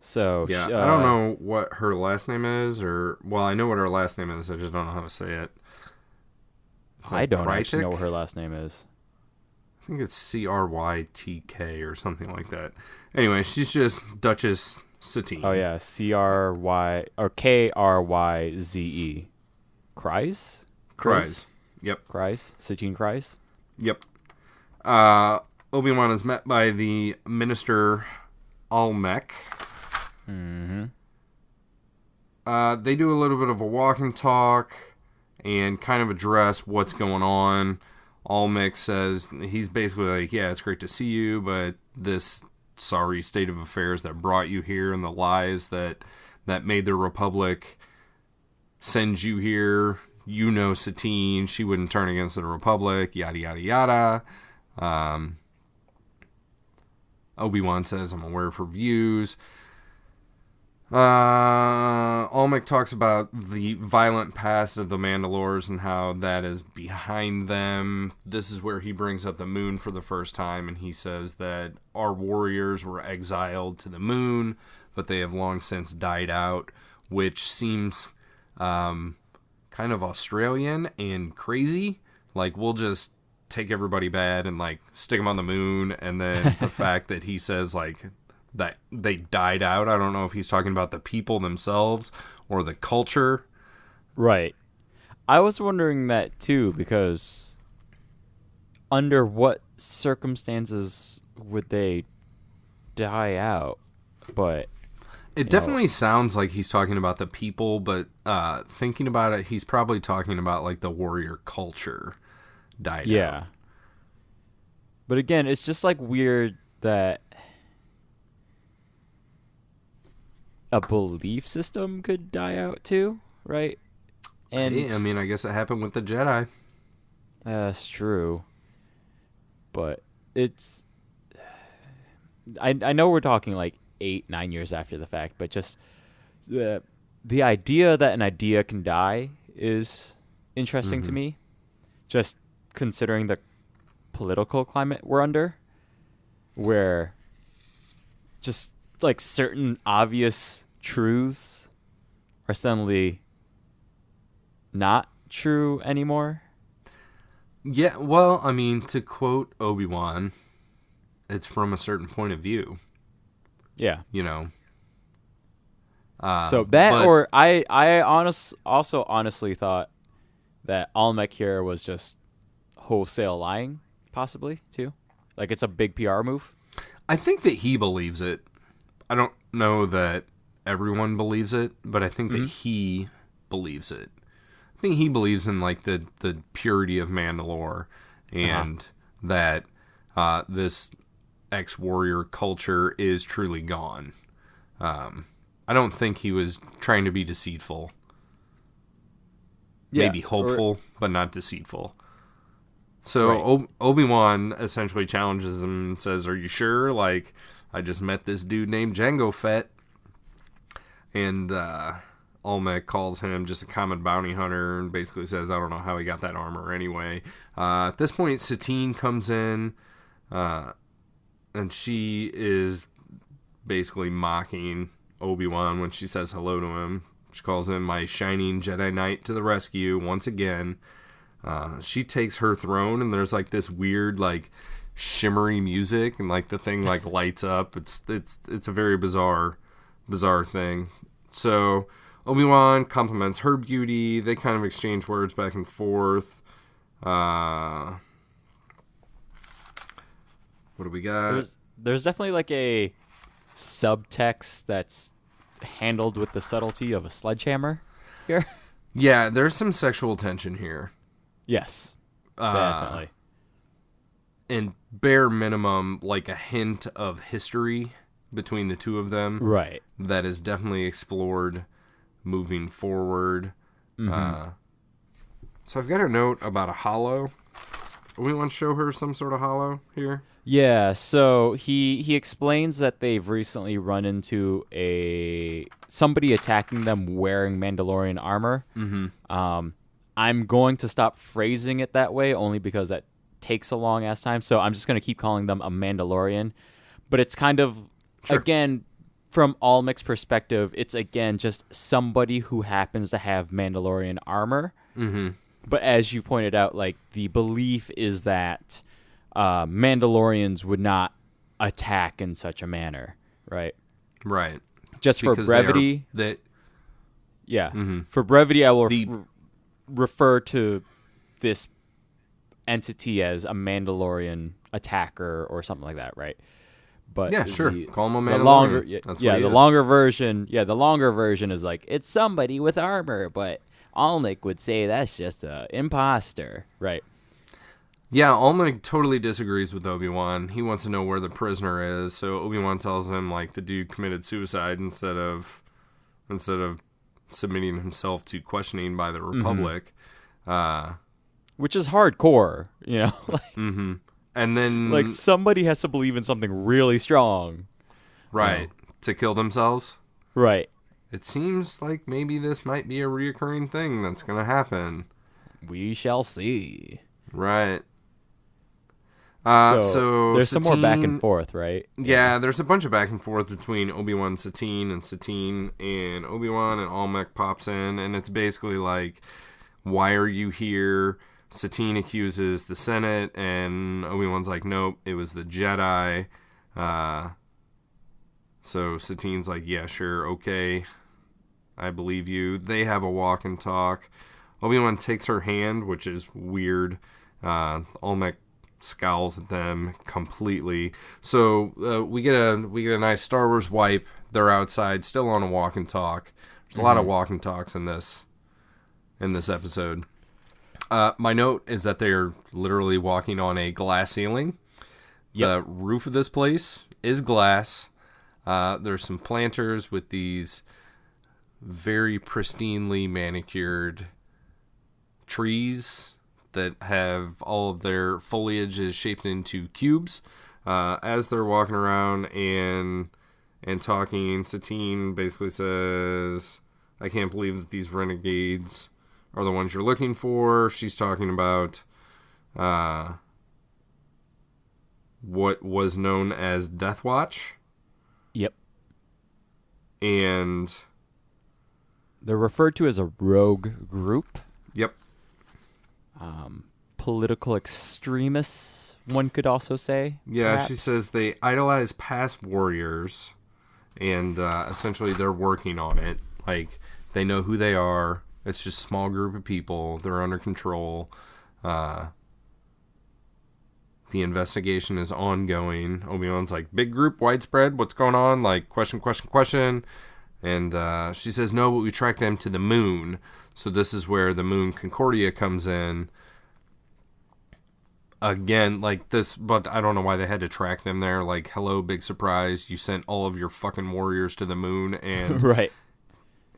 Speaker 2: So
Speaker 1: Yeah, I don't know what her last name is, well, I know what her last name is. I just don't know how to say it.
Speaker 2: I don't actually know what her last name is.
Speaker 1: I think it's Crytk or something like that. Anyway, she's just Duchess Satine.
Speaker 2: Oh yeah, Cry or Kryze. Kryze?
Speaker 1: Kryze. Yep.
Speaker 2: Kryze? Satine Kryze?
Speaker 1: Yep. Obi-Wan is met by the Minister Almec.
Speaker 2: Mm-hmm.
Speaker 1: They do a little bit of a walk and talk and kind of address what's going on. Almec says, he's basically like, yeah, it's great to see you, but this sorry state of affairs that brought you here and the lies that made the Republic send you here, you know Satine, she wouldn't turn against the Republic, yada, yada, yada. Obi-Wan says, I'm aware of her views. Almec talks about the violent past of the Mandalores and how that is behind them. This is where he brings up the moon for the first time, and he says that our warriors were exiled to the moon, but they have long since died out, which seems kind of Australian and crazy. Like, we'll just take everybody bad and like stick them on the moon, and then the fact that he says like that they died out, I don't know if he's talking about the people themselves or the culture.
Speaker 2: Right. I was wondering that too, because under what circumstances would they die out? But
Speaker 1: it definitely sounds like he's talking about the people, but thinking about it, he's probably talking about like the warrior culture died out.
Speaker 2: Yeah. But again, it's just like weird that a belief system could die out too, right? And
Speaker 1: hey, I mean, I guess it happened with the Jedi.
Speaker 2: That's true. But it's I know we're talking like 8-9 years after the fact, but just the idea that an idea can die is interesting to me. Just considering the political climate we're under, where just like certain obvious truths are suddenly not true anymore.
Speaker 1: Yeah, well, I mean, to quote Obi-Wan, it's from a certain point of view.
Speaker 2: Yeah.
Speaker 1: You know.
Speaker 2: So that, or I also honestly thought that Almec here was just wholesale lying, possibly, too. Like, it's a big PR move.
Speaker 1: I think that he believes it. I don't know that everyone believes it, but I think that he believes it. I think he believes in like the purity of Mandalore and that this ex-warrior culture is truly gone. I don't think he was trying to be deceitful.
Speaker 2: Yeah,
Speaker 1: maybe hopeful, but not deceitful. So Obi-Wan essentially challenges him and says, "Are you sure? Like, I just met this dude named Jango Fett." And Almec calls him just a common bounty hunter and basically says, I don't know how he got that armor anyway. At this point, Satine comes in, and she is basically mocking Obi-Wan when she says hello to him. She calls him my shining Jedi Knight to the rescue once again. She takes her throne, and there's like this weird like shimmery music, and like the thing like lights up. It's a very bizarre thing. So Obi-Wan compliments her beauty. They kind of exchange words back and forth. What do we got?
Speaker 2: There's definitely like a subtext that's handled with the subtlety of a sledgehammer here.
Speaker 1: Yeah, there's some sexual tension here.
Speaker 2: Yes, definitely.
Speaker 1: And bare minimum, like a hint of history between the two of them.
Speaker 2: Right.
Speaker 1: That is definitely explored moving forward. So I've got a note about a hollow. We want to show her some sort of hollow here.
Speaker 2: Yeah, so he explains that they've recently run into somebody attacking them wearing Mandalorian armor. I'm going to stop phrasing it that way only because that takes a long ass time. So I'm just going to keep calling them a Mandalorian. But it's kind of, again, from Olmec's perspective, it's again just somebody who happens to have Mandalorian armor.
Speaker 1: Mm-hmm.
Speaker 2: But as you pointed out, like the belief is that Mandalorians would not attack in such a manner, right?
Speaker 1: Right.
Speaker 2: Just because for brevity, for brevity, I will refer to this entity as a Mandalorian attacker or something like that, right? But
Speaker 1: yeah, sure. Call him a Mandalorian.
Speaker 2: The longer version is like it's somebody with armor, but Almec would say that's just an imposter, right?
Speaker 1: Yeah, Almec totally disagrees with Obi-Wan. He wants to know where the prisoner is, so Obi-Wan tells him like the dude committed suicide instead of submitting himself to questioning by the Republic.
Speaker 2: Which is hardcore, you know?
Speaker 1: Like, and then
Speaker 2: like somebody has to believe in something really strong.
Speaker 1: Right.
Speaker 2: You know?
Speaker 1: To kill themselves?
Speaker 2: Right.
Speaker 1: It seems like maybe this might be a reoccurring thing that's going to happen.
Speaker 2: We shall see.
Speaker 1: Right.
Speaker 2: So there's some more back and forth, right?
Speaker 1: Yeah, there's a bunch of back and forth between Obi-Wan Satine, and Obi-Wan and Almec pops in, and it's basically like, why are you here? Satine accuses the Senate, and Obi-Wan's like, nope, it was the Jedi. So Satine's like, yeah, sure, okay, I believe you. They have a walk and talk. Obi-Wan takes her hand, which is weird. Almec scowls at them completely. So we get a nice Star Wars wipe. They're outside, still on a walk and talk. There's a lot of walk and talks in this episode. My note is that they're literally walking on a glass ceiling. Yep. The roof of this place is glass. There's some planters with these very pristinely manicured trees that have all of their foliage is shaped into cubes. As they're walking around and talking, Satine basically says, I can't believe that these renegades are the ones you're looking for. She's talking about what was known as Death Watch.
Speaker 2: Yep.
Speaker 1: And
Speaker 2: they're referred to as a rogue group.
Speaker 1: Yep.
Speaker 2: Political extremists, one could also say.
Speaker 1: Yeah,
Speaker 2: perhaps.
Speaker 1: She says they idolize past warriors, and essentially they're working on it. Like, they know who they are. It's just a small group of people. They're under control. The investigation is ongoing. Obi-Wan's like, big group, widespread, what's going on? Like, question. And she says, no, but we tracked them to the moon. So this is where the moon Concordia comes in. Again, like this, but I don't know why they had to track them there. Like, hello, big surprise. You sent all of your fucking warriors to the moon. And
Speaker 2: right.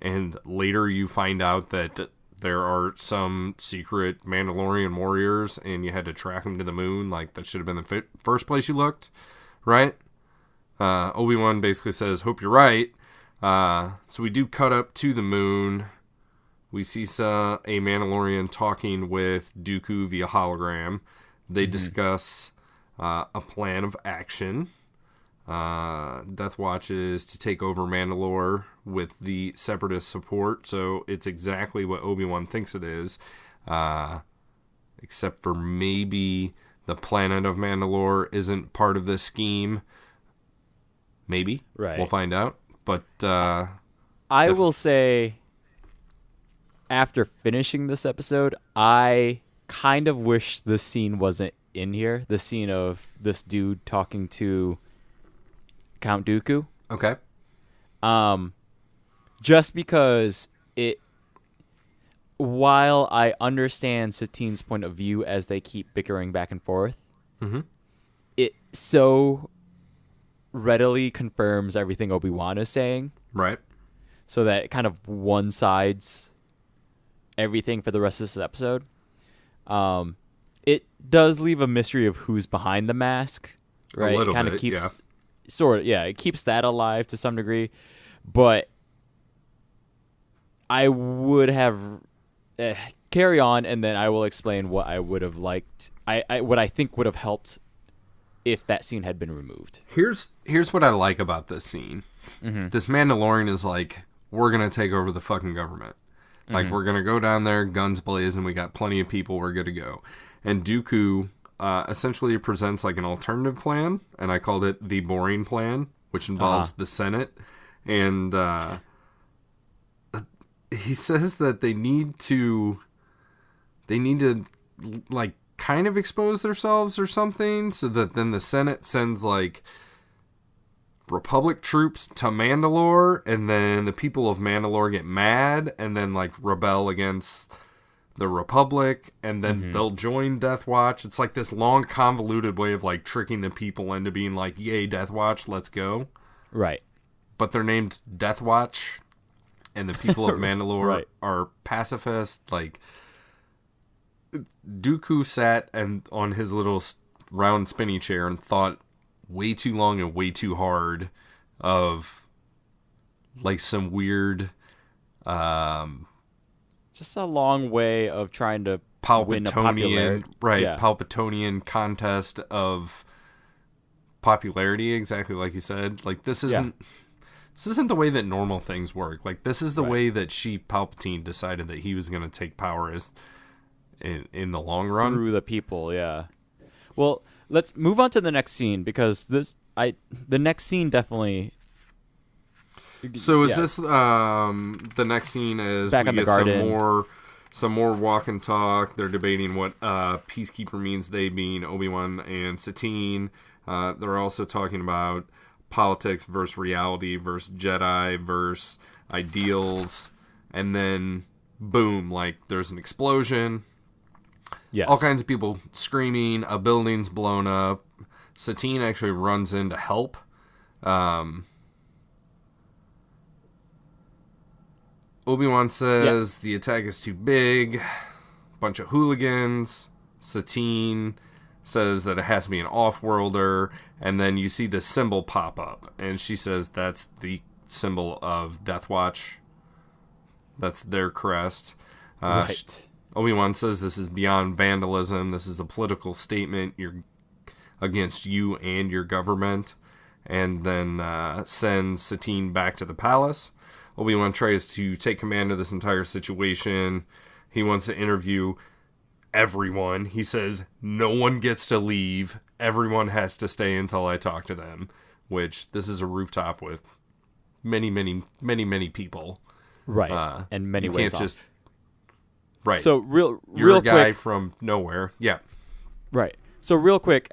Speaker 1: And later you find out that there are some secret Mandalorian warriors and you had to track them to the moon. Like, that should have been the first place you looked, right? Obi-Wan basically says, hope you're right. So we do cut up to the moon. We see a Mandalorian talking with Dooku via hologram. They discuss a plan of action. Death Watch is to take over Mandalore with the Separatist support, so it's exactly what Obi-Wan thinks it is, except for maybe the planet of Mandalore isn't part of this scheme. Maybe.
Speaker 2: Right.
Speaker 1: We'll find out. But
Speaker 2: I will say, after finishing this episode, I kind of wish this scene wasn't in here. The scene of this dude talking to Count Dooku.
Speaker 1: Okay.
Speaker 2: Just because while I understand Satine's point of view as they keep bickering back and forth, it so readily confirms everything Obi-Wan is saying.
Speaker 1: Right.
Speaker 2: So that it kind of one-sides everything for the rest of this episode. It does leave a mystery of who's behind the mask, right?
Speaker 1: A little
Speaker 2: it kind
Speaker 1: bit,
Speaker 2: of keeps,
Speaker 1: yeah.
Speaker 2: Sort of, yeah, it keeps that alive to some degree. But I would have carry on, and then I will explain what I would have liked. What I think would have helped if that scene had been removed.
Speaker 1: Here's what I like about this scene. This Mandalorian is like, we're gonna take over the fucking government. Like, we're gonna go down there, guns blazing. We got plenty of people. We're good to go. And Dooku essentially presents like an alternative plan, and I called it the boring plan, which involves the Senate. And he says that they need to like kind of expose themselves or something, so that then the Senate sends like Republic troops to Mandalore, and then the people of Mandalore get mad and then like rebel against the Republic, and then they'll join Death Watch. It's like this long convoluted way of like tricking the people into being like, yay, Death Watch, let's go.
Speaker 2: Right.
Speaker 1: But they're named Death Watch, and the people of Mandalore are pacifist. Like, Dooku sat on his little round spinny chair and thought way too long and way too hard of like some weird
Speaker 2: just a long way of trying to win a popularity.
Speaker 1: Palpatonian contest of popularity, exactly like you said. Like, this isn't the way that normal things work. Like, this is the way that Sheev Palpatine decided that he was going to take power as in the long run.
Speaker 2: Through the people, yeah. Well, let's move on to the next scene, because the next scene definitely.
Speaker 1: So is this the next scene is
Speaker 2: back
Speaker 1: we
Speaker 2: in the
Speaker 1: get
Speaker 2: garden.
Speaker 1: some more walk and talk. They're debating what peacekeeper means, they being Obi-Wan and Satine. They're also talking about politics versus reality versus Jedi versus ideals, and then boom, like there's an explosion.
Speaker 2: Yes.
Speaker 1: All kinds of people screaming, a building's blown up. Satine actually runs in to help. Obi-Wan says the attack is too big. Bunch of hooligans. Satine says that it has to be an off-worlder. And then you see this symbol pop up. And she says that's the symbol of Death Watch. That's their crest.
Speaker 2: Right.
Speaker 1: Obi-Wan says this is beyond vandalism. This is a political statement. You're against you and your government. And then sends Satine back to the palace. Obi-Wan tries to take command of this entire situation. He wants to interview everyone. He says, no one gets to leave. Everyone has to stay until I talk to them. Which, this is a rooftop with many, many, many, many people.
Speaker 2: Right. And many ways off.
Speaker 1: Right.
Speaker 2: So
Speaker 1: You're
Speaker 2: real
Speaker 1: a guy
Speaker 2: quick,
Speaker 1: from nowhere. Yeah.
Speaker 2: Right. So real quick,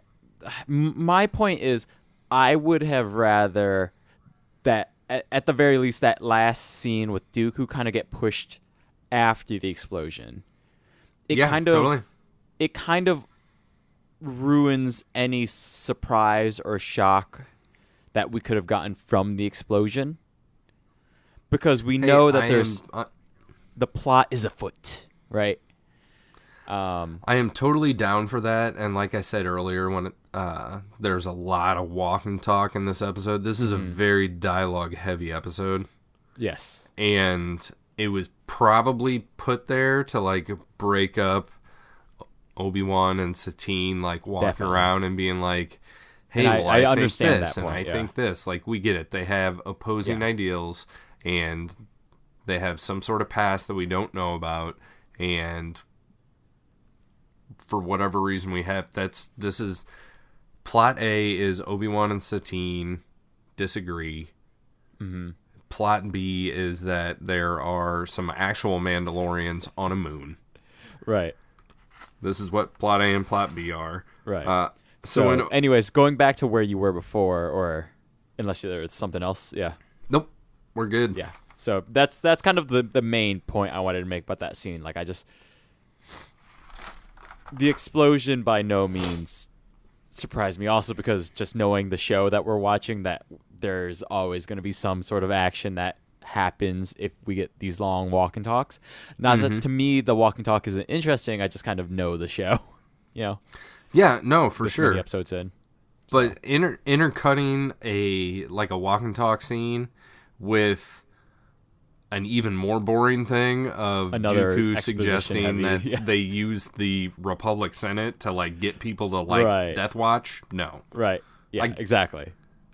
Speaker 2: my point is, I would have rather that at the very least that last scene with Dooku kind of get pushed after the explosion.
Speaker 1: Totally.
Speaker 2: It kind of ruins any surprise or shock that we could have gotten from the explosion, because we know that the plot is afoot. Right.
Speaker 1: I am totally down for that, and like I said earlier, when there's a lot of walk and talk in this episode. This is a very dialogue-heavy episode.
Speaker 2: Yes.
Speaker 1: And it was probably put there to, like, break up Obi-Wan and Satine, like, walking around and being like, hey, I understand this, and I think this. Like, we get it. They have opposing ideals, and they have some sort of past that we don't know about, and for whatever reason we have, this is plot A is Obi-Wan and Satine disagree. Mm-hmm. Plot B is that there are some actual Mandalorians on a moon.
Speaker 2: Right.
Speaker 1: This is what plot A and plot B are.
Speaker 2: Right. Anyways, going back to where you were before, or unless there's something else,
Speaker 1: Nope, we're good.
Speaker 2: Yeah. So that's kind of the main point I wanted to make about that scene. Like, the explosion by no means surprised me, also because just knowing the show that we're watching, that there's always going to be some sort of action that happens if we get these long walk and talks. Not that to me the walk and talk isn't interesting, I just kind of know the show, you know.
Speaker 1: Yeah, no, for sure.
Speaker 2: Many episodes in.
Speaker 1: But intercutting a walk and talk scene with an even more boring thing of
Speaker 2: Another
Speaker 1: Dooku
Speaker 2: exposition
Speaker 1: suggesting
Speaker 2: heavy,
Speaker 1: that they use the Republic Senate to like get people to like Death Watch. No.
Speaker 2: Right. Yeah, exactly.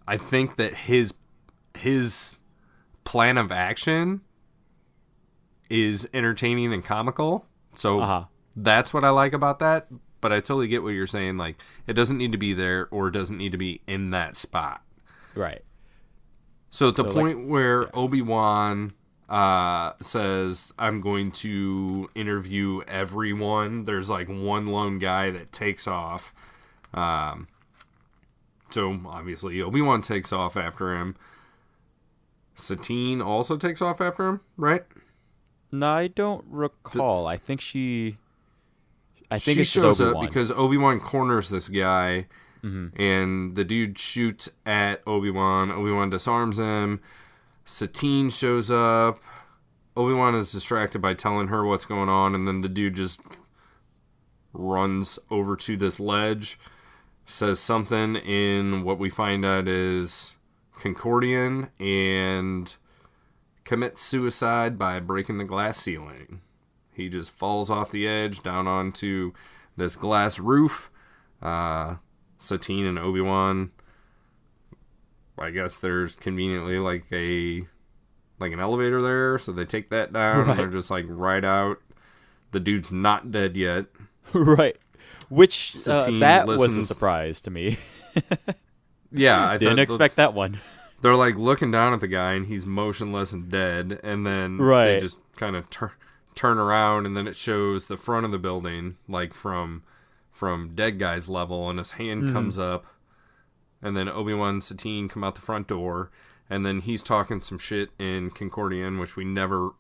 Speaker 1: I think that his plan of action is entertaining and comical. So that's what I like about that. But I totally get what you're saying. Like, it doesn't need to be there or it doesn't need to be in that spot.
Speaker 2: Right.
Speaker 1: So at the point where Obi-Wan says, I'm going to interview everyone, there's like one lone guy that takes off. So obviously Obi-Wan takes off after him. Satine also takes off after him, right?
Speaker 2: No, I don't recall. I think she
Speaker 1: she shows up because Obi-Wan corners this guy, and the dude shoots at Obi-Wan. Obi-Wan disarms him. Satine shows up. Obi-Wan is distracted by telling her what's going on, and then the dude just runs over to this ledge, says something in what we find out is Concordian, and commits suicide by breaking the glass ceiling. He just falls off the edge down onto this glass roof. Satine and Obi-Wan, I guess there's conveniently like an elevator there, so they take that down and they're just like right out. The dude's not dead yet.
Speaker 2: Right. Which that was a surprise to me.
Speaker 1: Yeah, I
Speaker 2: didn't expect that one.
Speaker 1: They're like looking down at the guy and he's motionless and dead, and then they just kind of turn around, and then it shows the front of the building like from dead guy's level, and his hand comes up, and then Obi-Wan and Satine come out the front door, and then he's talking some shit in Concordian, which we never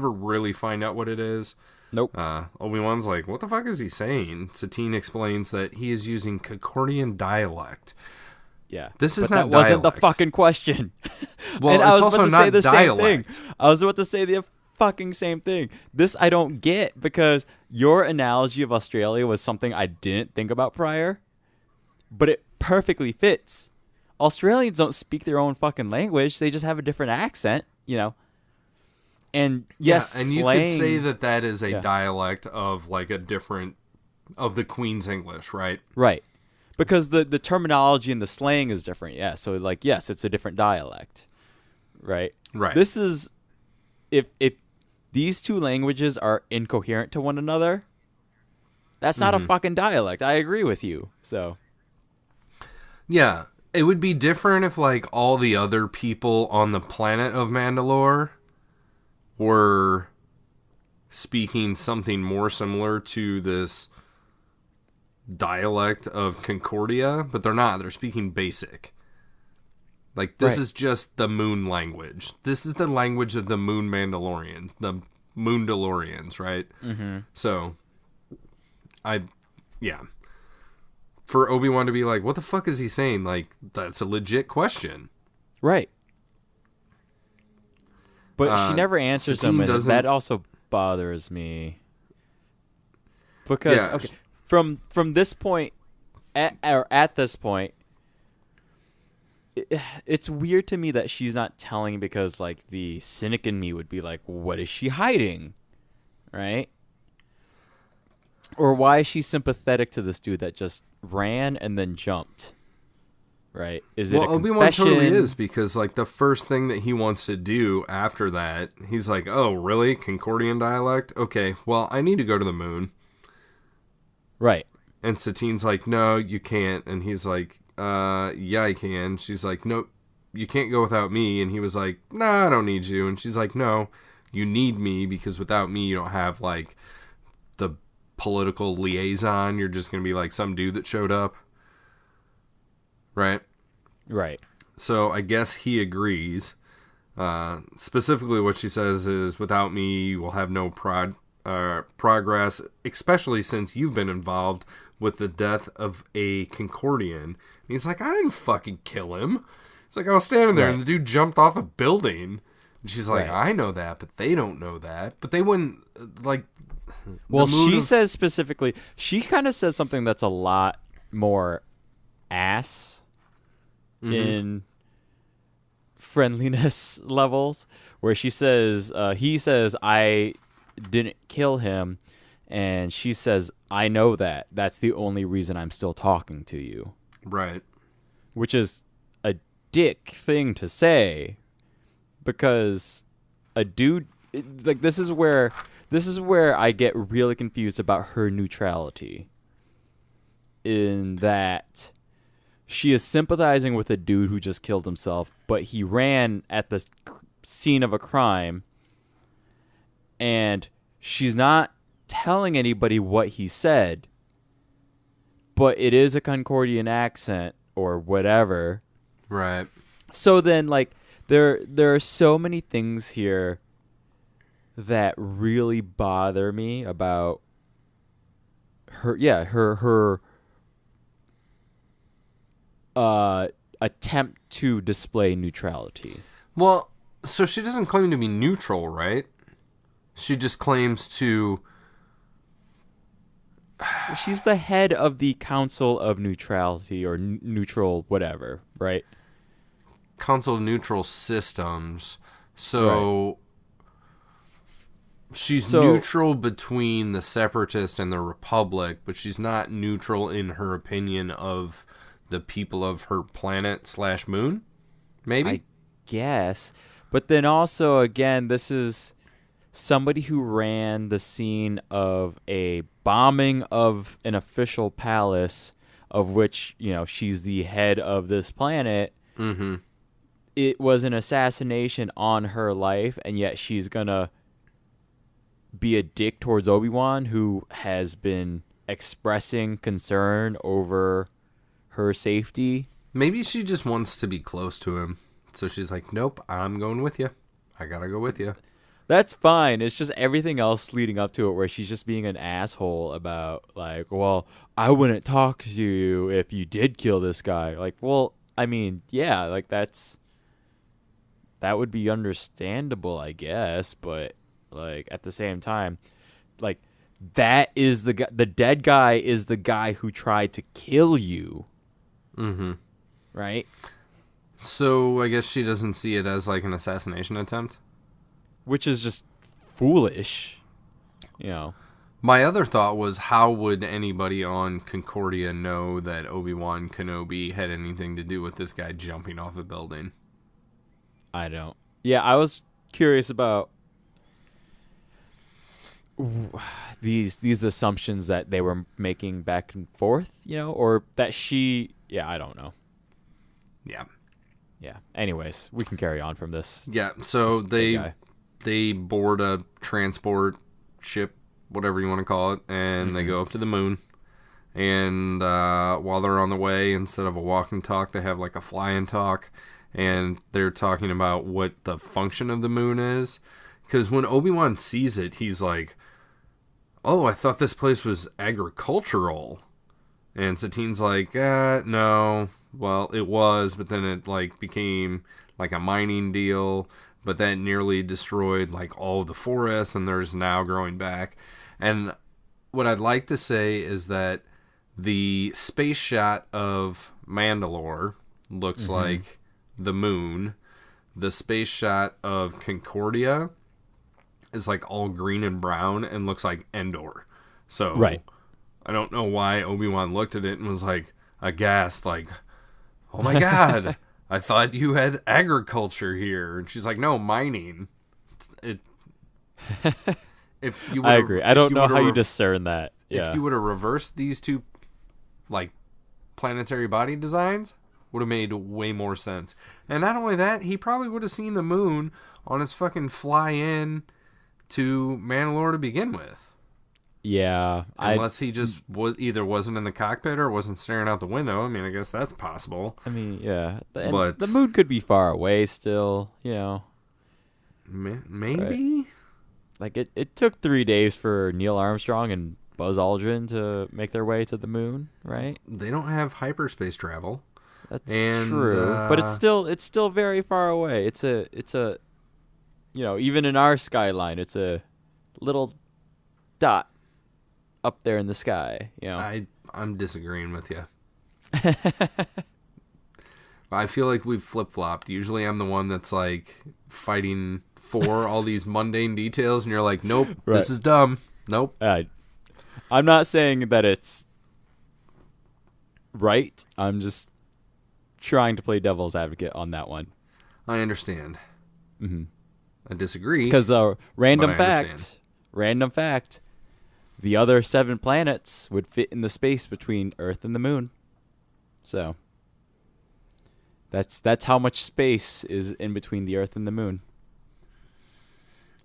Speaker 1: really find out what it is.
Speaker 2: Nope.
Speaker 1: Obi-Wan's like, what the fuck is he saying? Satine explains that he is using Concordian dialect.
Speaker 2: Yeah.
Speaker 1: This is
Speaker 2: but
Speaker 1: not
Speaker 2: that
Speaker 1: dialect.
Speaker 2: wasn't the fucking question.
Speaker 1: Well,
Speaker 2: and
Speaker 1: it's
Speaker 2: I was
Speaker 1: also
Speaker 2: about to
Speaker 1: not
Speaker 2: say the
Speaker 1: dialect.
Speaker 2: same thing. I was about to say the fucking same thing. This I don't get, because your analogy of Australia was something I didn't think about prior, but it perfectly fits. Australians don't speak their own fucking language. They just have a different accent, you know. And yes,
Speaker 1: and you
Speaker 2: slang,
Speaker 1: could say that is a dialect of like a different of the Queen's English, right?
Speaker 2: Right. Because the terminology and the slang is different. Yeah. So like, yes, it's a different dialect. Right.
Speaker 1: Right.
Speaker 2: This is if these two languages are incoherent to one another, that's not a fucking dialect. I agree with you. So
Speaker 1: yeah, it would be different if like all the other people on the planet of Mandalore were speaking something more similar to this dialect of Concordia, but they're not. They're speaking basic. Like, this is just the moon language. This is the language of the moon Mandalorians, the Moondalorians, right? Mm-hmm. So, for Obi-Wan to be like, what the fuck is he saying? Like, that's a legit question.
Speaker 2: Right. But she never answers him, and that also bothers me. Because, from this point, at this point, it's weird to me that she's not telling, because like the cynic in me would be like, what is she hiding, right? Or why is she sympathetic to this dude that just ran and then jumped, right? Is it a confession?
Speaker 1: Obi-Wan totally is, because like the first thing that he wants to do after that, he's like, oh really, Concordian dialect? Okay, well I need to go to the moon.
Speaker 2: Right.
Speaker 1: And Satine's like, no, you can't. And he's like, yeah, I can. She's like, nope, you can't go without me. And he was like, no, I don't need you. And she's like, no, you need me, because without me, you don't have like the political liaison. You're just going to be like some dude that showed up. Right?
Speaker 2: Right.
Speaker 1: So I guess he agrees. Specifically what she says is, without me, you will have no progress, especially since you've been involved with the death of a Concordian. And he's like, I didn't fucking kill him. It's like, I was standing there and the dude jumped off a building. And she's like, I know that, but they don't know that. But they wouldn't, like...
Speaker 2: Well, she says specifically, she kind of says something that's a lot more ass in friendliness levels, where he says, I didn't kill him, and she says, I know that. That's the only reason I'm still talking to you.
Speaker 1: Right.
Speaker 2: Which is a dick thing to say, because a dude, like, this is where I get really confused about her neutrality, in that she is sympathizing with a dude who just killed himself, but he ran at the scene of a crime, and she's not telling anybody what he said, but it is a Concordian accent or whatever.
Speaker 1: Right.
Speaker 2: So then, like, there are so many things here that really bother me about her attempt to display neutrality.
Speaker 1: Well, so she doesn't claim to be neutral, right? She just claims to...
Speaker 2: She's the head of the Council of Neutrality, or neutral whatever, right?
Speaker 1: Council of Neutral Systems. So... Right. She's neutral between the Separatist and the Republic, but she's not neutral in her opinion of the people of her planet/moon? Maybe?
Speaker 2: I guess. But then also, again, this is somebody who ran the scene of a bombing of an official palace, of which, you know, she's the head of this planet.
Speaker 1: Mm-hmm.
Speaker 2: It was an assassination on her life, and yet she's gonna be a dick towards Obi-Wan, who has been expressing concern over her safety.
Speaker 1: Maybe she just wants to be close to him. So she's like, nope, I'm going with you. I gotta go with you.
Speaker 2: That's fine. It's just everything else leading up to it where she's just being an asshole about, like, well, I wouldn't talk to you if you did kill this guy. Like, well, I mean, yeah, like, that would be understandable, I guess, but, like, at the same time, like, that is the dead guy is the guy who tried to kill you.
Speaker 1: Mm-hmm.
Speaker 2: Right?
Speaker 1: So I guess she doesn't see it as, like, an assassination attempt?
Speaker 2: Which is just foolish, you know.
Speaker 1: My other thought was, how would anybody on Concordia know that Obi-Wan Kenobi had anything to do with this guy jumping off a building?
Speaker 2: I don't. Yeah, I was curious about these assumptions that they were making back and forth, you know, or that she... Yeah, I don't know.
Speaker 1: Yeah.
Speaker 2: Yeah. Anyways, we can carry on from this.
Speaker 1: Yeah, so they board a transport ship, whatever you want to call it, and they go up to the moon. And while they're on the way, instead of a walk and talk, they have like a fly and talk. And they're talking about what the function of the moon is. Because when Obi-Wan sees it, he's like, oh, I thought this place was agricultural. And Satine's like, no. Well, it was, but then it like became like a mining deal. But that nearly destroyed like all of the forests, and there's now growing back. And what I'd like to say is that the space shot of Mandalore looks like the moon. The space shot of Concordia is like all green and brown and looks like Endor. So
Speaker 2: right.
Speaker 1: I don't know why Obi-Wan looked at it and was like aghast, like, oh my God, I thought you had agriculture here. And she's like, no, mining. If you
Speaker 2: I agree. I don't know how you discern that. Yeah.
Speaker 1: If you would have reversed these two, like, planetary body designs, would have made way more sense. And not only that, he probably would have seen the moon on his fucking fly in to Mandalore to begin with.
Speaker 2: Yeah.
Speaker 1: Unless he just either wasn't in the cockpit or wasn't staring out the window. I mean, I guess that's possible.
Speaker 2: I mean, yeah.
Speaker 1: But
Speaker 2: the moon could be far away still, you know.
Speaker 1: Maybe?
Speaker 2: Right. Like, it took 3 days for Neil Armstrong and Buzz Aldrin to make their way to the moon, right?
Speaker 1: They don't have hyperspace travel.
Speaker 2: That's true. But it's still very far away. It's a you know, even in our skyline, it's a little dot up there in the sky, you know.
Speaker 1: I'm disagreeing with you. I feel like we've flip-flopped. Usually I'm the one that's like fighting for all these mundane details, and you're like, nope, this is dumb. Nope.
Speaker 2: I'm not saying that it's right. I'm just trying to play devil's advocate on that one.
Speaker 1: I understand.
Speaker 2: Mm-hmm.
Speaker 1: I disagree.
Speaker 2: Because random fact, the other 7 planets would fit in the space between Earth and the Moon. So that's how much space is in between the Earth and the Moon.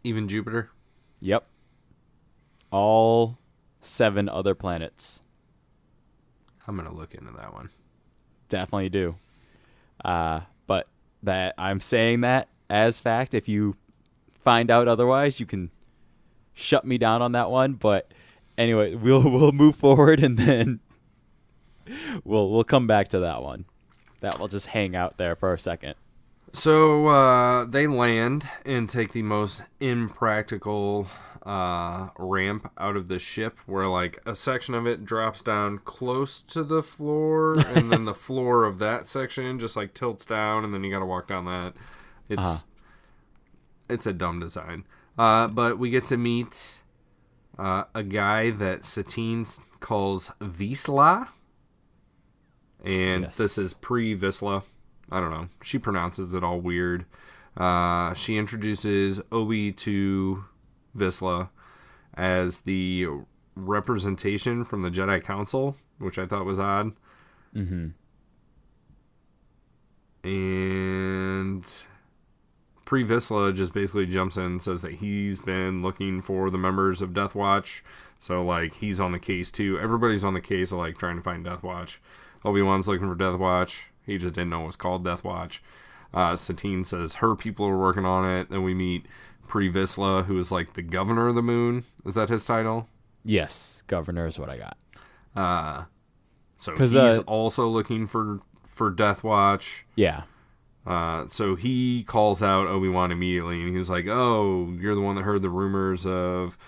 Speaker 1: Even Jupiter?
Speaker 2: Yep. All 7 other planets.
Speaker 1: I'm going to look into that one.
Speaker 2: Definitely do. But that I'm saying that as fact. If you find out otherwise, you can shut me down on that one. But anyway, we'll move forward, and then we'll come back to that one. That will just hang out there for a second.
Speaker 1: So they land and take the most impractical ramp out of the ship, where like a section of it drops down close to the floor, and then the floor of that section just like tilts down, and then you got to walk down that. It's a dumb design. But we get to meet a guy that Satine calls Vizsla, and this is pre-Vizsla. I don't know. She pronounces it all weird. She introduces Obi to Vizsla as the representation from the Jedi Council, which I thought was odd.
Speaker 2: Mm-hmm.
Speaker 1: And Pre-Vizsla just basically jumps in and says that he's been looking for the members of Death Watch. So, like, he's on the case, too. Everybody's on the case of, like, trying to find Death Watch. Obi-Wan's looking for Death Watch. He just didn't know it was called Death Watch. Satine says her people are working on it. Then we meet Pre-Vizsla, who is like the governor of the moon. Is that his title?
Speaker 2: Yes, governor is what I got.
Speaker 1: So he's also looking for Death Watch.
Speaker 2: Yeah.
Speaker 1: So he calls out Obi-Wan immediately, and he's like, "Oh, you're the one that heard the rumors of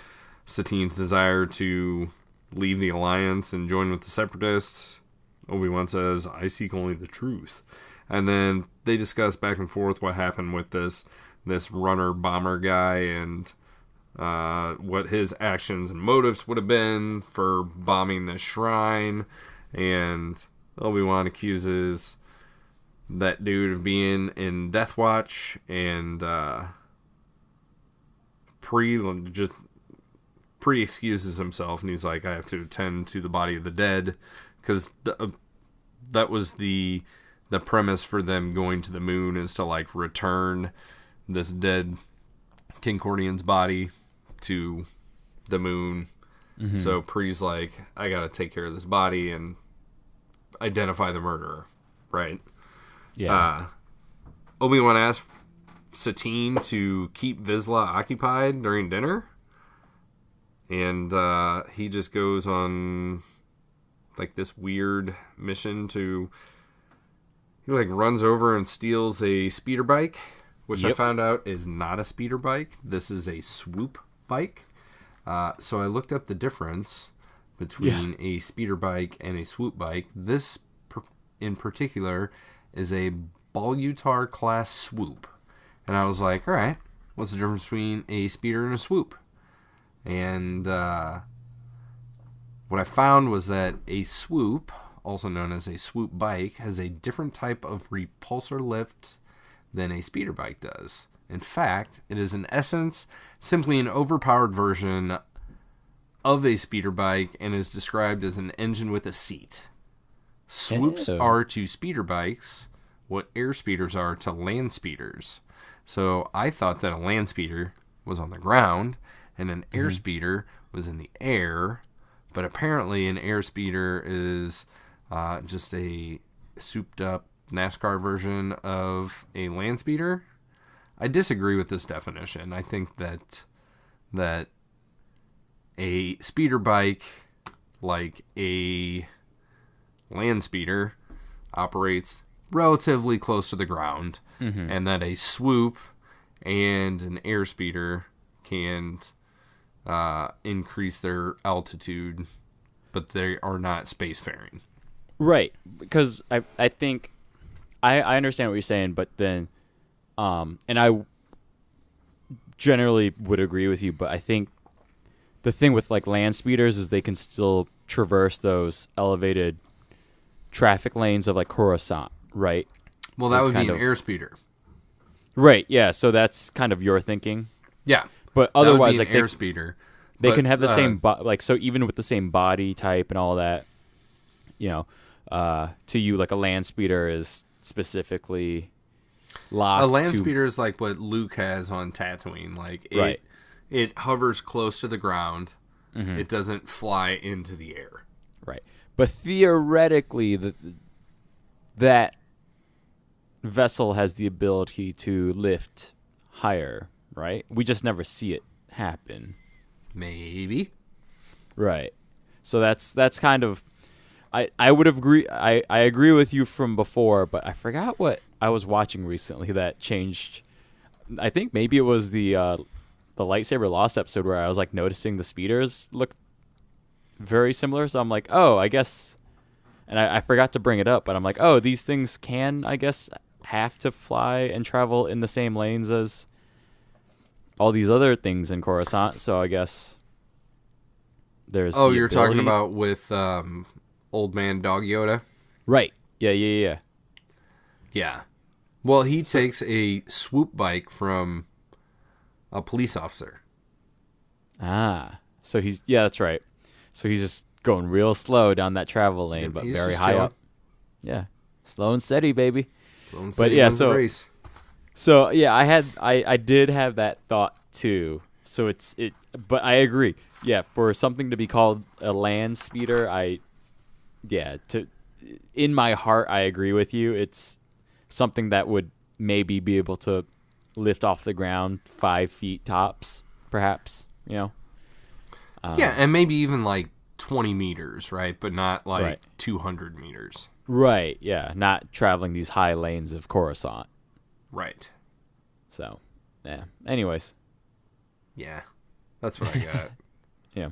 Speaker 1: Satine's desire to leave the Alliance and join with the Separatists." Obi-Wan says, "I seek only the truth." And then they discuss back and forth what happened with this runner bomber guy, and what his actions and motives would have been for bombing this shrine. And Obi-Wan accuses that dude of being in Death Watch, and Pre excuses himself, and he's like, "I have to attend to the body of the dead," because that was the premise for them going to the moon, is to like return this dead Concordian's body to the moon. Mm-hmm. So Pre's like, "I gotta take care of this body and identify the murderer," right?
Speaker 2: Yeah.
Speaker 1: Obi-Wan asks Satine to keep Vizsla occupied during dinner, and he just goes on like this weird mission to... He like runs over and steals a speeder bike, which I found out is not a speeder bike. This is a swoop bike. So I looked up the difference between a speeder bike and a swoop bike. This in particular is a Bolutar class swoop. And I was like, all right, what's the difference between a speeder and a swoop? And what I found was that a swoop, also known as a swoop bike, has a different type of repulsor lift than a speeder bike does. In fact, it is in essence simply an overpowered version of a speeder bike, and is described as an engine with a seat. Swoops are to speeder bikes what air speeders are to land speeders. So I thought that a land speeder was on the ground and an air speeder was in the air, but apparently an air speeder is just a souped up NASCAR version of a land speeder. I disagree with this definition. I think that a speeder bike, like a land speeder, operates relatively close to the ground, and that a swoop and an air speeder can increase their altitude, but they are not spacefaring.
Speaker 2: Right, because I think I understand what you're saying, but then, and I generally would agree with you, but I think the thing with like land speeders is they can still traverse those elevated traffic lanes of like Coruscant, right?
Speaker 1: Well, that would be an airspeeder.
Speaker 2: Right, yeah, so that's kind of your thinking.
Speaker 1: Yeah.
Speaker 2: But otherwise, like
Speaker 1: airspeeder.
Speaker 2: They can have the same like, so even with the same body type and all that, you know, to you like a land speeder is specifically locked.
Speaker 1: A land speeder is like what Luke has on Tatooine. Like it hovers close to the ground. Mm-hmm. It doesn't fly into the air.
Speaker 2: Right. But theoretically, that vessel has the ability to lift higher, right? We just never see it happen.
Speaker 1: Maybe.
Speaker 2: Right. So that's kind of I would agree I agree with you from before, but I forgot what I was watching recently that changed. I think maybe it was the Lightsaber Lost episode where I was like noticing the speeders look very similar, so I'm like, oh, I guess, and I forgot to bring it up, but I'm like, oh, these things can, I guess, have to fly and travel in the same lanes as all these other things in Coruscant, so I guess there's
Speaker 1: the you're ability. Talking about with Old Man Dog Yoda?
Speaker 2: Right. Yeah.
Speaker 1: Yeah. Well, he takes a swoop bike from a police officer.
Speaker 2: Ah. So that's right. So he's just going real slow down that travel lane, but very high up. Yeah. Slow and steady, baby.
Speaker 1: Slow and steady wins the race.
Speaker 2: So yeah, I did have that thought too. So but I agree. Yeah, for something to be called a land speeder, in my heart I agree with you. It's something that would maybe be able to lift off the ground 5 feet tops, perhaps, you know.
Speaker 1: Yeah, and maybe even like 20 meters, right? But not like 200 meters.
Speaker 2: Right, yeah, not traveling these high lanes of Coruscant.
Speaker 1: Right.
Speaker 2: So, yeah. Anyways.
Speaker 1: Yeah, that's what I got.
Speaker 2: Yeah.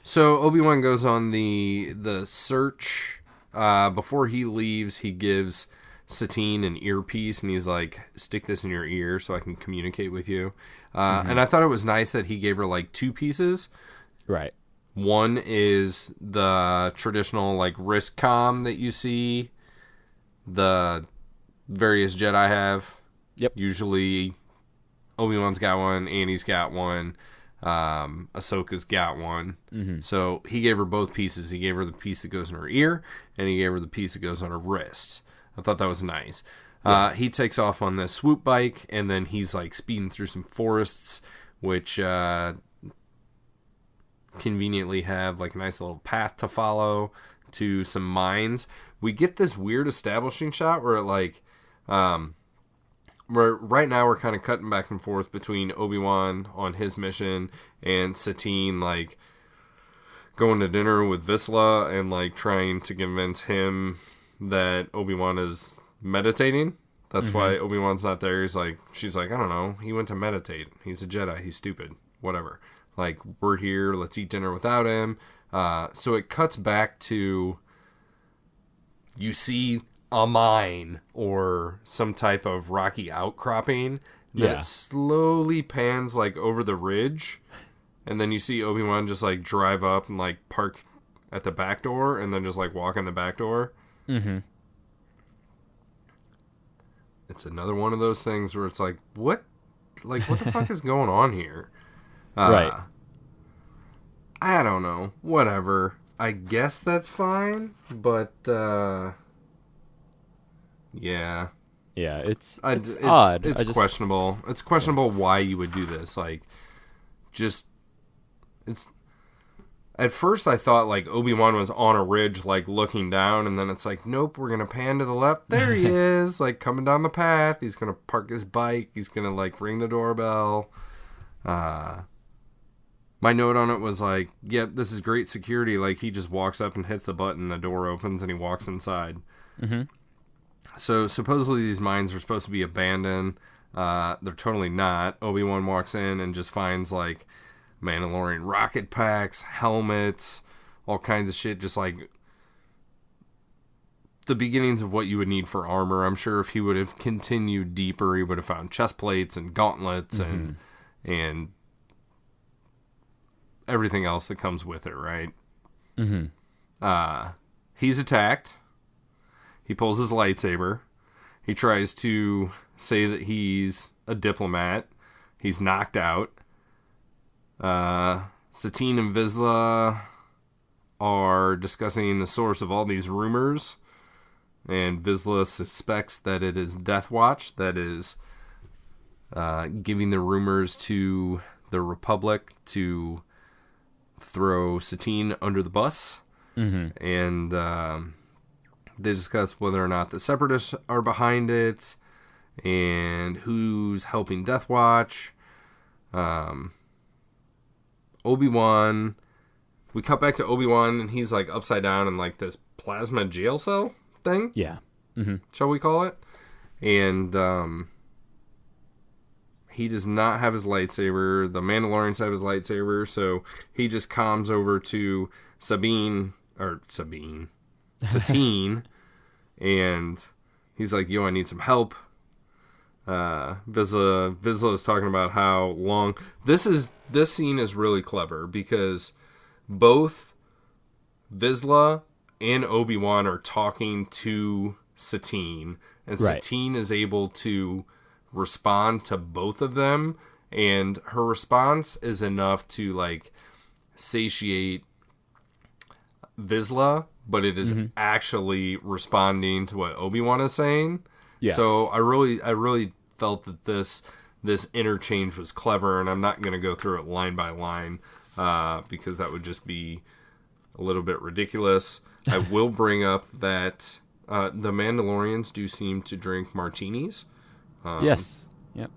Speaker 1: So Obi-Wan goes on the search. Before he leaves, he gives Satine an earpiece, and he's like, stick this in your ear so I can communicate with you. And I thought it was nice that he gave her like 2 pieces.
Speaker 2: Right.
Speaker 1: One is the traditional like wrist comm that you see the various Jedi have.
Speaker 2: Yep.
Speaker 1: Usually Obi-Wan's got one, Annie's got one, Ahsoka's got one. Mm-hmm. So he gave her both pieces. He gave her the piece that goes in her ear, and he gave her the piece that goes on her wrist. I thought that was nice. Yeah. He takes off on this swoop bike, and then he's like speeding through some forests, which conveniently have like a nice little path to follow to some mines. We get this weird establishing shot where it like where right now we're kind of cutting back and forth between Obi-Wan on his mission and Satine like going to dinner with Vizsla and like trying to convince him that Obi-Wan is meditating. That's why Obi-Wan's not there. She's like, I don't know. He went to meditate. He's a Jedi. He's stupid. Whatever. Like, we're here. Let's eat dinner without him. So it cuts back to you see a mine or some type of rocky outcropping. Then it slowly pans like over the ridge. And then you see Obi-Wan just like drive up and like park at the back door and then just like walk in the back door. Mm-hmm. It's another one of those things where it's like, what the fuck is going on here?
Speaker 2: Right.
Speaker 1: I don't know. Whatever. I guess that's fine, but yeah.
Speaker 2: Yeah, it's odd.
Speaker 1: It's questionable. It's questionable why you would do this. Like, it's. At first, I thought like Obi-Wan was on a ridge, like looking down, and then it's like, nope, we're gonna pan to the left. There he is, like coming down the path. He's gonna park his bike. He's gonna like ring the doorbell. My note on it was like, yep, this is great security. Like, he just walks up and hits the button, the door opens, and he walks inside. Mm-hmm. So, supposedly these mines are supposed to be abandoned. They're totally not. Obi-Wan walks in and just finds, like, Mandalorian rocket packs, helmets, all kinds of shit, just, like, the beginnings of what you would need for armor. I'm sure if he would have continued deeper, he would have found chest plates and gauntlets and everything else that comes with it, right? He's attacked. He pulls his lightsaber. He tries to say that he's a diplomat. He's knocked out. Satine and Vizsla are discussing the source of all these rumors. And Vizsla suspects that it is Death Watch that is giving the rumors to the Republic to throw Satine under the bus. And they discuss whether or not the Separatists are behind it and who's helping Death Watch. Obi-Wan. We cut back to Obi-Wan, and he's like upside down in like this plasma jail cell thing.
Speaker 2: Yeah.
Speaker 1: Shall we call it? And he does not have his lightsaber. The Mandalorians have his lightsaber, so he just comms over to Satine, and he's like, yo, I need some help. Vizsla is talking about how long this scene is really clever because both Vizsla and Obi-Wan are talking to Satine, and Satine is able to respond to both of them, and her response is enough to like satiate Vizsla, but it is actually responding to what Obi-Wan is saying. Yes. So I really felt that this interchange was clever, and I'm not going to go through it line by line because that would just be a little bit ridiculous. I will bring up that the Mandalorians do seem to drink martinis.
Speaker 2: Yes. Yep.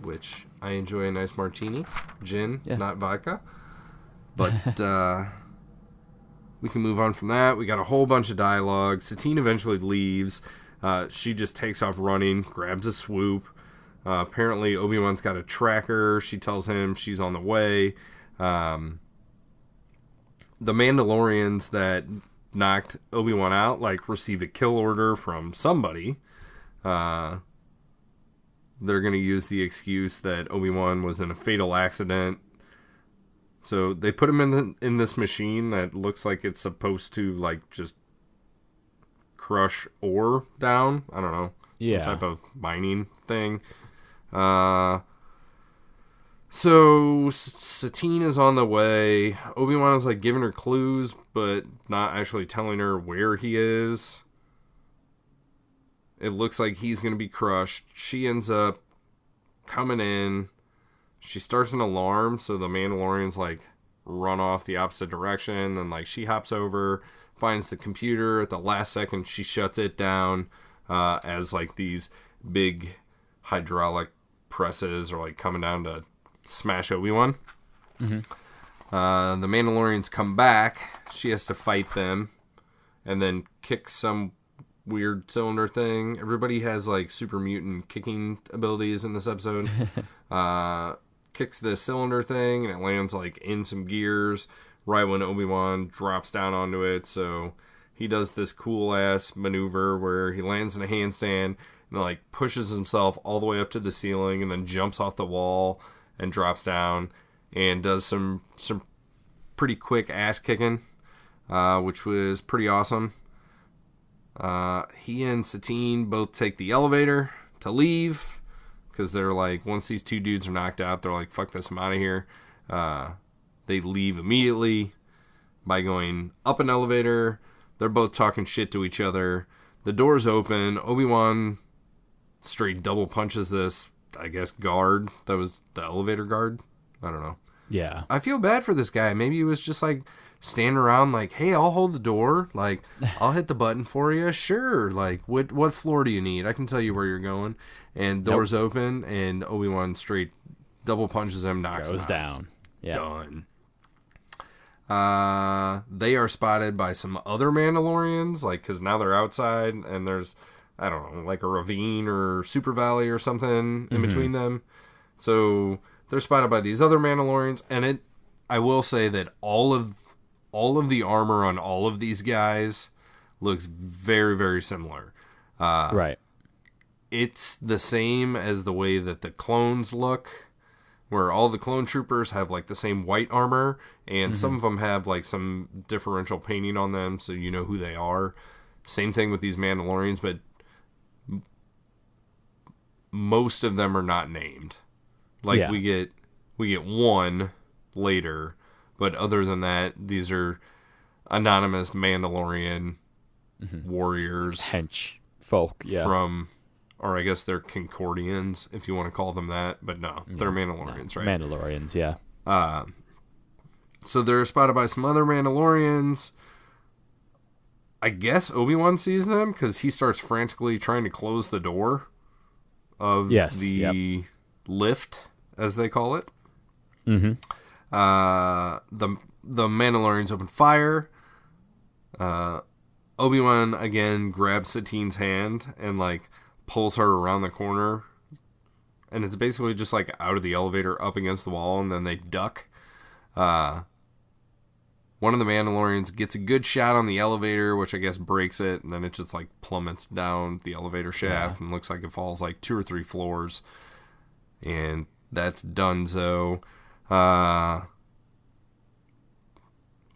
Speaker 1: Which I enjoy a nice martini. Gin, not vodka. But we can move on from that. We got a whole bunch of dialogue. Satine eventually leaves. She just takes off running, grabs a swoop. Apparently, Obi-Wan's got a tracker. She tells him she's on the way. The Mandalorians that knocked Obi-Wan out, like, receive a kill order from somebody. They're going to use the excuse that Obi-Wan was in a fatal accident. So they put him in this machine that looks like it's supposed to, like, just crush ore down. I don't know. Some type of mining thing. So Satine is on the way. Obi-Wan is like giving her clues, but not actually telling her where he is. It looks like he's going to be crushed. She ends up coming in. She starts an alarm, so the Mandalorians like run off the opposite direction. Then like she hops over, finds the computer. At the last second, she shuts it down as like these big hydraulic presses are like coming down to smash Obi-Wan. The Mandalorians come back. She has to fight them and then kick some weird cylinder thing. Everybody has like super mutant kicking abilities in this episode. Kicks the cylinder thing and it lands like in some gears right when Obi-Wan drops down onto it. So he does this cool ass maneuver where he lands in a handstand and like pushes himself all the way up to the ceiling and then jumps off the wall and drops down and does some pretty quick ass kicking, which was pretty awesome. He and Satine both take the elevator to leave because they're like, once these two dudes are knocked out, they're like, fuck this, I'm out of here. They leave immediately by going up an elevator. They're both talking shit to each other. The doors open. Obi-Wan straight double punches this, I guess, guard. That was the elevator guard. I don't know.
Speaker 2: Yeah.
Speaker 1: I feel bad for this guy. Maybe he was just like standing around like, hey, I'll hold the door. Like, I'll hit the button for you. Sure. Like, what floor do you need? I can tell you where you're going. And doors open and Obi-Wan straight double punches him, knocks him out.
Speaker 2: Goes down. Yeah.
Speaker 1: Done. They are spotted by some other Mandalorians, like, because now they're outside and there's, I don't know, like a ravine or super valley or something in between them. So they're spotted by these other Mandalorians, and I will say that all of the armor on all of these guys looks very, very similar.
Speaker 2: Right.
Speaker 1: It's the same as the way that the clones look, where all the clone troopers have like the same white armor, and some of them have like some differential painting on them, so you know who they are. Same thing with these Mandalorians, but most of them are not named. Like we get one later, but other than that, these are anonymous Mandalorian warriors,
Speaker 2: hench folk,
Speaker 1: from, or I guess they're Concordians, if you want to call them that, but no, they're Mandalorians, right?
Speaker 2: Mandalorians, yeah.
Speaker 1: So they're spotted by some other Mandalorians. I guess Obi-Wan sees them because he starts frantically trying to close the door of the lift, as they call it.
Speaker 2: Mm-hmm.
Speaker 1: The Mandalorians open fire. Obi-Wan again grabs Satine's hand and like pulls her around the corner, and it's basically just like out of the elevator up against the wall, and then they duck. One of the Mandalorians gets a good shot on the elevator, which I guess breaks it, and then it just like plummets down the elevator shaft and looks like it falls like 2 or 3 floors, and that's donezo.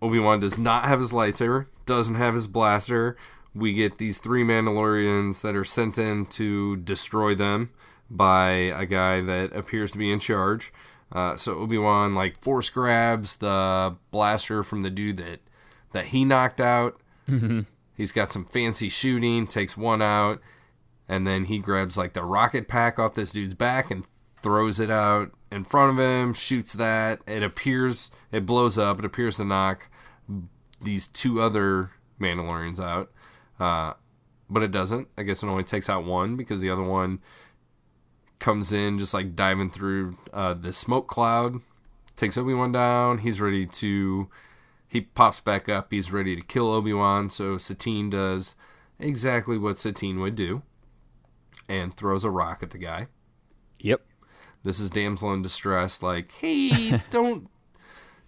Speaker 1: Obi-Wan does not have his lightsaber, doesn't have his blaster. We get these 3 Mandalorians that are sent in to destroy them by a guy that appears to be in charge. So Obi-Wan like force grabs the blaster from the dude that he knocked out. He's got some fancy shooting, takes one out, and then he grabs like the rocket pack off this dude's back and throws it out in front of him, shoots that. It blows up. It appears to knock these 2 other Mandalorians out. But it doesn't. I guess it only takes out one because the other one comes in just like diving through the smoke cloud, takes Obi-Wan down. He pops back up. He's ready to kill Obi-Wan. So Satine does exactly what Satine would do and throws a rock at the guy.
Speaker 2: Yep.
Speaker 1: This is damsel in distress, like, hey, don't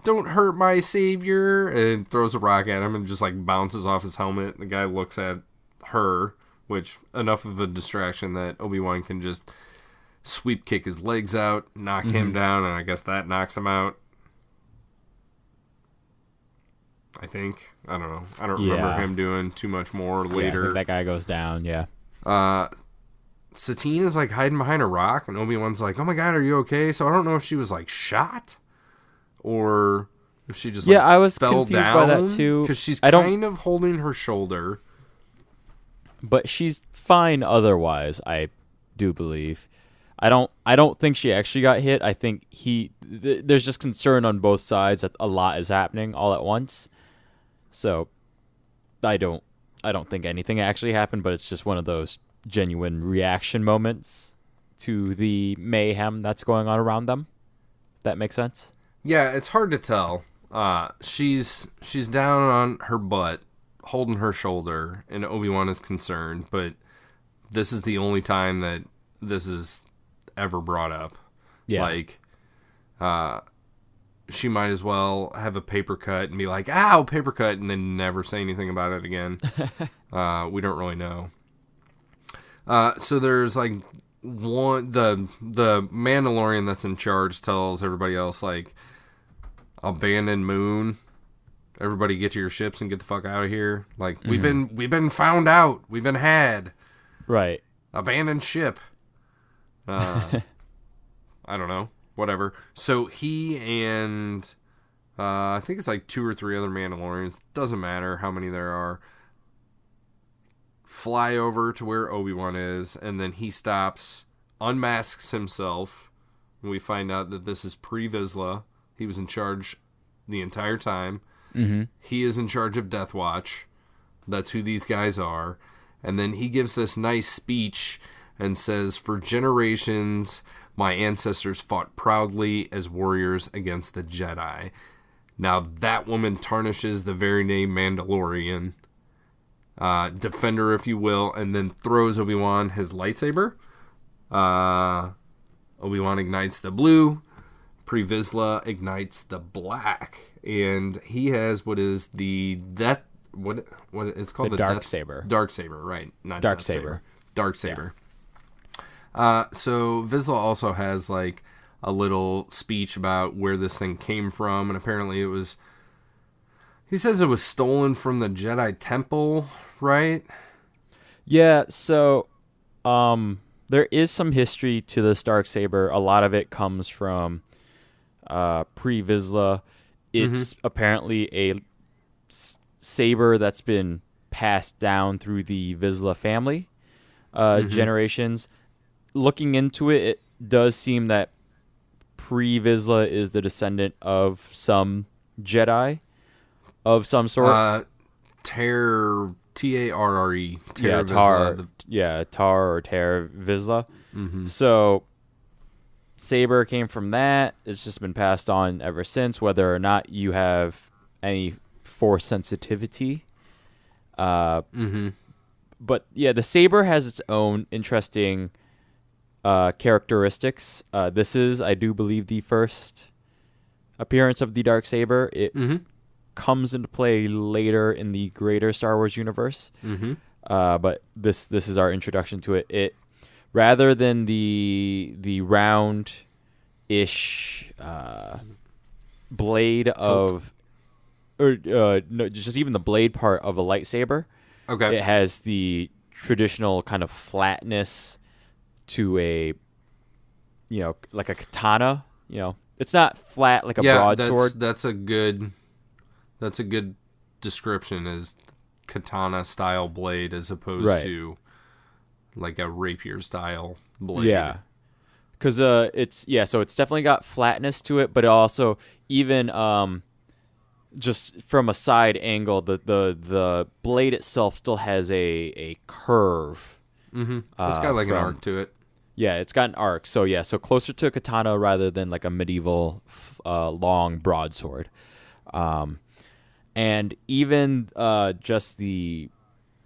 Speaker 1: hurt my savior, and throws a rock at him and just like bounces off his helmet. The guy looks at her, which enough of a distraction that Obi-Wan can just sweep kick his legs out, knock him down, and I guess that knocks him out. I think. I don't know. I don't remember him doing too much more later.
Speaker 2: I think that guy goes down,
Speaker 1: Satine is like hiding behind a rock, and Obi-Wan's like, oh my god, are you okay? So I don't know if she was like shot or if she just like,
Speaker 2: I was
Speaker 1: fell
Speaker 2: confused
Speaker 1: down,
Speaker 2: by that too.
Speaker 1: because she's kind of holding her shoulder.
Speaker 2: But she's fine otherwise, I do believe. I don't think she actually got hit. I think there's just concern on both sides that a lot is happening all at once. So I don't think anything actually happened, but it's just one of those genuine reaction moments to the mayhem that's going on around them. That makes sense?
Speaker 1: Yeah, it's hard to tell. She's down on her butt, holding her shoulder, and Obi-Wan is concerned, but this is the only time that this is ever brought up. Yeah. Like, she might as well have a paper cut and be like, ow, paper cut, and then never say anything about it again. We don't really know. So there's like the Mandalorian that's in charge tells everybody else, like, abandon moon, everybody get to your ships and get the fuck out of here. Like, we've been found out, we've been had.
Speaker 2: Right.
Speaker 1: Abandon ship. I don't know, whatever. So he and I think it's like 2 or 3 other Mandalorians, doesn't matter how many there are, fly over to where Obi-Wan is, and then he stops, unmasks himself, and we find out that this is pre-Vizsla. He was in charge the entire time. Mm-hmm. He is in charge of Death Watch. That's who these guys are. And then he gives this nice speech and says, for generations, my ancestors fought proudly as warriors against the Jedi. Now that woman tarnishes the very name Mandalorian. Defender, if you will, and then throws Obi-Wan his lightsaber. Obi-Wan ignites the blue. Pre-Vizsla ignites the black. And he has what is the what it's called,
Speaker 2: the dark saber.
Speaker 1: Dark saber, right? Not
Speaker 2: dark
Speaker 1: Death
Speaker 2: saber.
Speaker 1: Dark saber. So Vizsla also has like a little speech about where this thing came from, and apparently he says it was stolen from the Jedi Temple, right?
Speaker 2: Yeah, so there is some history to this darksaber. A lot of it comes from pre-Vizsla. It's apparently a saber that's been passed down through the Vizsla family generations. Looking into it, it does seem that pre-Vizsla is the descendant of some Jedi of some sort.
Speaker 1: Tarre, T-A-R-R-E.
Speaker 2: Yeah, Tar or Tarre Vizsla. So saber came from that. It's just been passed on ever since, whether or not you have any force sensitivity. But yeah, the saber has its own interesting characteristics. This is, I do believe, the first appearance of the darksaber. It comes into play later in the greater Star Wars universe. But this is our introduction to it. It, rather than the round-ish blade of, or no, just even the blade part of a lightsaber.
Speaker 1: Okay.
Speaker 2: It has the traditional kind of flatness to a, like a katana. It's not flat like a broadsword.
Speaker 1: That's a good description, is katana style blade as opposed to like a rapier style blade.
Speaker 2: Yeah. Cuz so it's definitely got flatness to it, but it also, even just from a side angle, the blade itself still has a curve.
Speaker 1: It's got like an arc to it.
Speaker 2: Yeah, it's got an arc. So so closer to a katana rather than like a medieval long broadsword. And even just the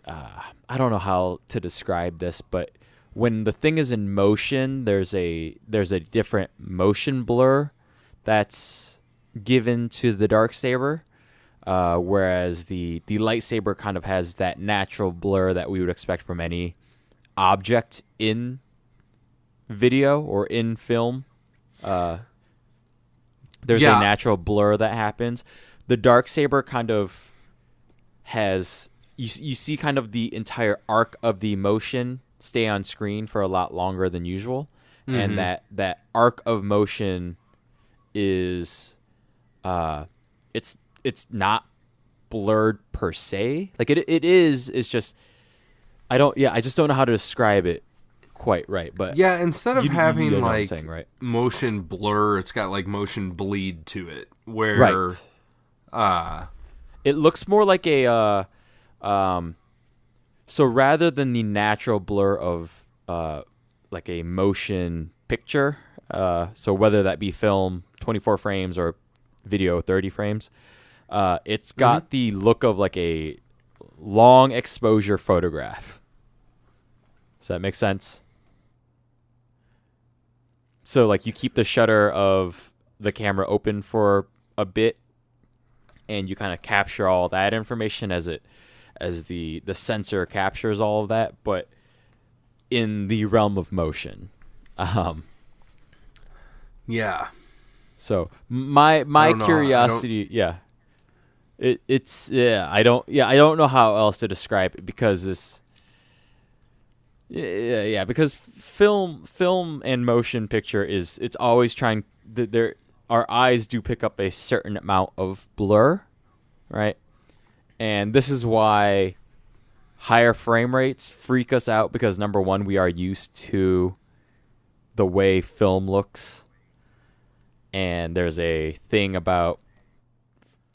Speaker 2: I don't know how to describe this, but when the thing is in motion, there's a different motion blur that's given to the darksaber, whereas the lightsaber kind of has that natural blur that we would expect from any object in video or in film. There's a natural blur that happens. The darksaber kind of has, you see kind of the entire arc of the motion stay on screen for a lot longer than usual, and that arc of motion is it's not blurred per se. Like it is. It's just I just don't know how to describe it quite right. But
Speaker 1: instead of having
Speaker 2: like
Speaker 1: what I'm saying, right? Motion blur, it's got like motion bleed to it, where
Speaker 2: it looks more like a so rather than the natural blur of like a motion picture, so whether that be film 24 frames or video 30 frames, it's got the look of like a long exposure photograph. Does that make sense? So like you keep the shutter of the camera open for a bit, and you kind of capture all that information as the sensor captures all of that, but in the realm of motion. So my curiosity, I don't know how else to describe it, because this, because film and motion picture it's always trying. Our eyes do pick up a certain amount of blur, right? And this is why higher frame rates freak us out, because number one, we are used to the way film looks. And there's a thing about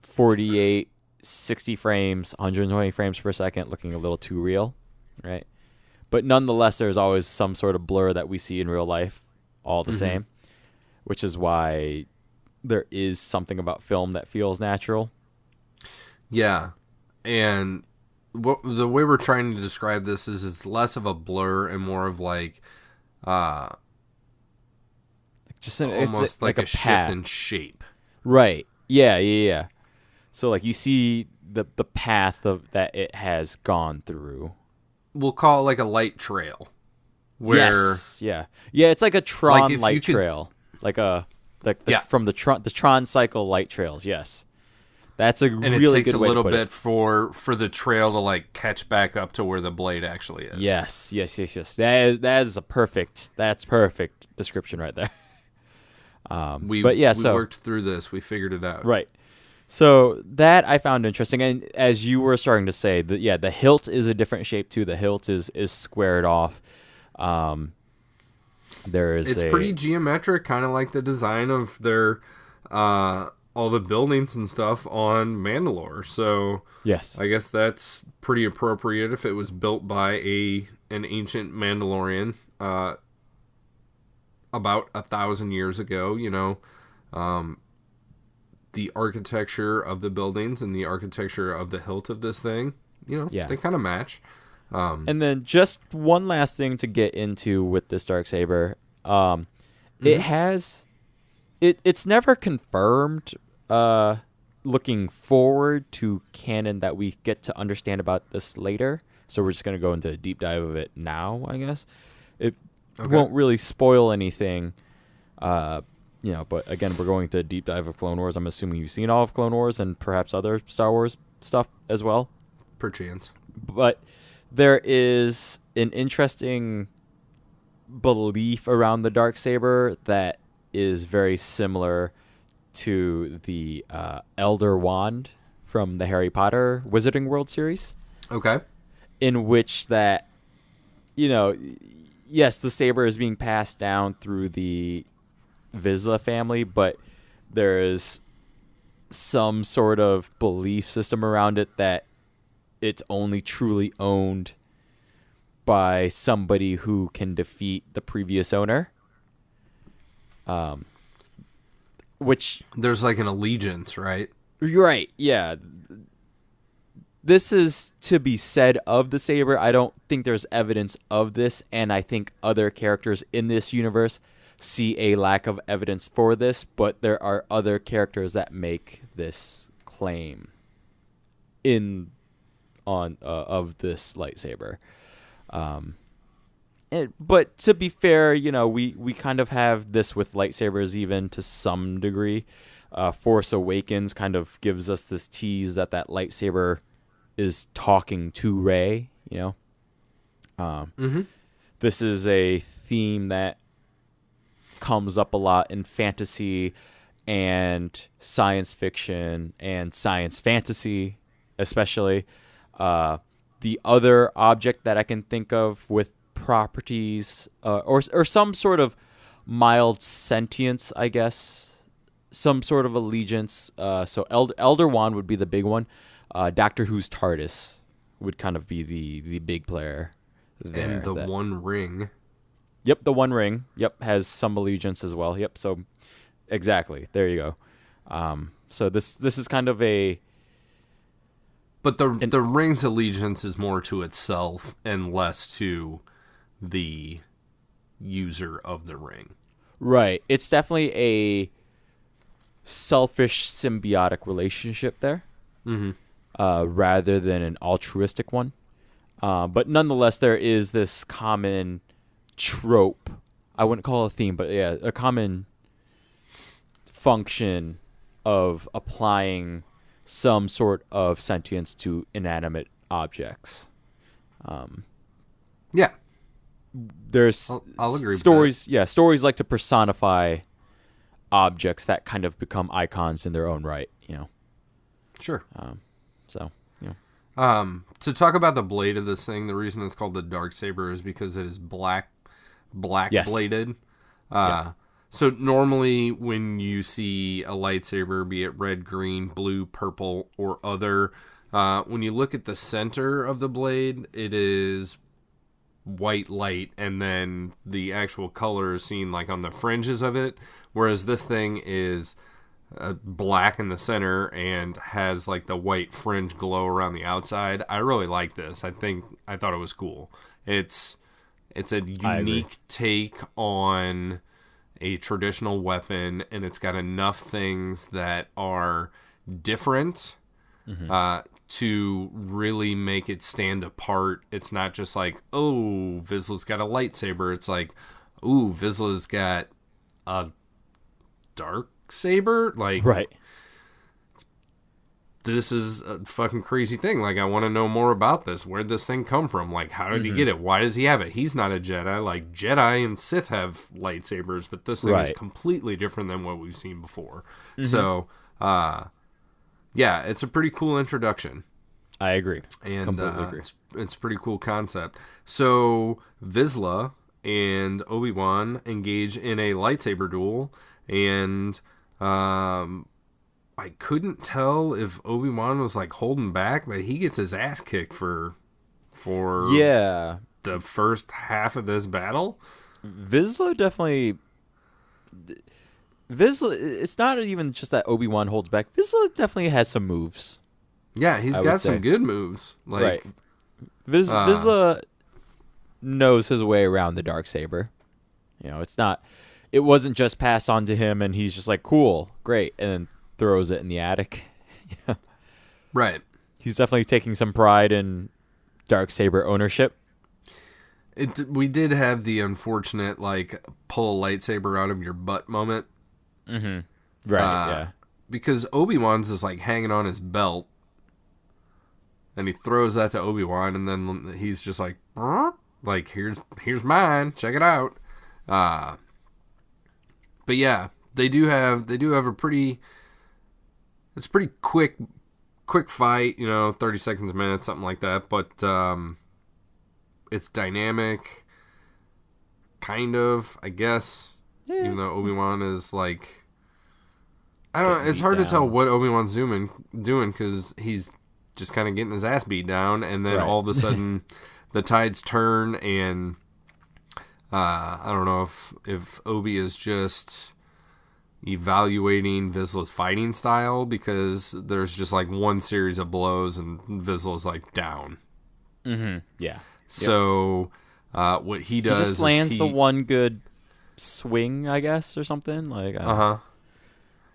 Speaker 2: 48, 60 frames, 120 frames per second looking a little too real, right? But nonetheless, there's always some sort of blur that we see in real life, all the same, which is why there is something about film that feels natural. Yeah.
Speaker 1: And the way we're trying to describe this is it's less of a blur and more of like
Speaker 2: just
Speaker 1: almost like a shift in shape.
Speaker 2: Right. Yeah. So like you see the path that it has gone through.
Speaker 1: We'll call it like a light trail. Where,
Speaker 2: yes, yeah, it's like a Tron light trail, from the Tron cycle light trails. Yes, that's a really good way to put it. And it takes a little bit
Speaker 1: for the trail to like catch back up to where the blade actually is.
Speaker 2: Yes. That's perfect description right there.
Speaker 1: We worked through this. We figured it out.
Speaker 2: Right. So that I found interesting, and as you were starting to say, the hilt is a different shape too. The hilt is squared off. It's
Speaker 1: pretty geometric, kind of like the design of their all the buildings and stuff on Mandalore. So
Speaker 2: yes,
Speaker 1: I guess that's pretty appropriate if it was built by an ancient Mandalorian about 1,000 years ago. The architecture of the buildings and the architecture of the hilt of this thing, they kind of match.
Speaker 2: And then just one last thing to get into with this Darksaber. It has... It's never confirmed, looking forward to canon, that we get to understand about this later. So we're just going to go into a deep dive of it now, I guess. It won't really spoil anything. But again, we're going to a deep dive of Clone Wars. I'm assuming you've seen all of Clone Wars and perhaps other Star Wars stuff as well.
Speaker 1: Perchance.
Speaker 2: But there is an interesting belief around the Darksaber that is very similar to the Elder Wand from the Harry Potter Wizarding World series.
Speaker 1: Okay.
Speaker 2: In which that, yes, the saber is being passed down through the Vizsla family, but there is some sort of belief system around it that it's only truly owned by somebody who can defeat the previous owner. Which
Speaker 1: there's like an allegiance, right?
Speaker 2: Right, yeah. This is to be said of the saber. I don't think there's evidence of this, and I think other characters in this universe see a lack of evidence for this, but there are other characters that make this claim of this lightsaber. But to be fair, we kind of have this with lightsabers even to some degree. Force Awakens kind of gives us this tease that lightsaber is talking to Rey, This is a theme that comes up a lot in fantasy and science fiction and science fantasy, especially. The other object that I can think of with properties or some sort of mild sentience, I guess, some sort of allegiance. So Elder Wand would be the big one. Doctor Who's TARDIS would kind of be the big player there.
Speaker 1: And the One Ring.
Speaker 2: Yep, the One Ring. Yep, has some allegiance as well. Yep, so exactly. There you go. So this is kind of a...
Speaker 1: But the ring's allegiance is more to itself and less to the user of the ring.
Speaker 2: Right. It's definitely a selfish symbiotic relationship there, rather than an altruistic one. But nonetheless, there is this common trope. I wouldn't call it a theme, but yeah, a common function of applying some sort of sentience to inanimate objects.
Speaker 1: Yeah.
Speaker 2: There's
Speaker 1: I'll agree
Speaker 2: stories.
Speaker 1: with that.
Speaker 2: Yeah, stories like to personify objects that kind of become icons in their own right.
Speaker 1: Sure.
Speaker 2: To
Speaker 1: talk about the blade of this thing, the reason it's called the Darksaber is because it is black
Speaker 2: Yes.
Speaker 1: bladed. So normally when you see a lightsaber, be it red, green, blue, purple, or other, when you look at the center of the blade, it is white light, and then the actual color is seen like on the fringes of it, whereas this thing is black in the center and has like the white fringe glow around the outside. I really like this. I thought it was cool. It's a unique take on a traditional weapon, and it's got enough things that are different to really make it stand apart. It's not just like, oh, Vizsla's got a lightsaber. It's like, ooh, Vizsla's got a dark saber. Like,
Speaker 2: Right.
Speaker 1: this is a fucking crazy thing. Like, I want to know more about this. Where'd this thing come from? Like, how did he get it? Why does he have it? He's not a Jedi. Like, Jedi and Sith have lightsabers, but this thing is completely different than what we've seen before. So, yeah, it's a pretty cool introduction.
Speaker 2: I agree.
Speaker 1: And
Speaker 2: completely agree.
Speaker 1: It's a pretty cool concept. So Vizsla and Obi-Wan engage in a lightsaber duel, and I couldn't tell if Obi-Wan was like holding back, but he gets his ass kicked for the first half of this battle.
Speaker 2: Vizsla definitely. Vizsla, it's not even just that Obi-Wan holds back. Vizsla definitely has some moves.
Speaker 1: Yeah, he's got some good moves. Like,
Speaker 2: right. Vizsla knows his way around the Darksaber. You know, it wasn't just passed on to him and he's just like, cool, great, and then throws it in the attic. Yeah.
Speaker 1: Right.
Speaker 2: He's definitely taking some pride in Darksaber ownership.
Speaker 1: We did have the unfortunate, like, pull a lightsaber out of your butt moment.
Speaker 2: Mm-hmm. Right, yeah.
Speaker 1: Because Obi-Wan's is, like, hanging on his belt. And he throws that to Obi-Wan, and then he's just like, here's mine. Check it out. But yeah, they do have a pretty quick fight, 30 seconds a minute, something like that. But it's dynamic, kind of, I guess. Yeah. Even though Obi-Wan is like, I don't know. It's hard to tell what Obi-Wan's doing because he's just kind of getting his ass beat down, and then all of a sudden the tides turn, and I don't know if Obi is just evaluating Vizsla's fighting style, because there's just like one series of blows and Vizsla's like down.
Speaker 2: Mm-hmm. Yeah.
Speaker 1: So what he does,
Speaker 2: he just lands the one good swing, I guess, or something like.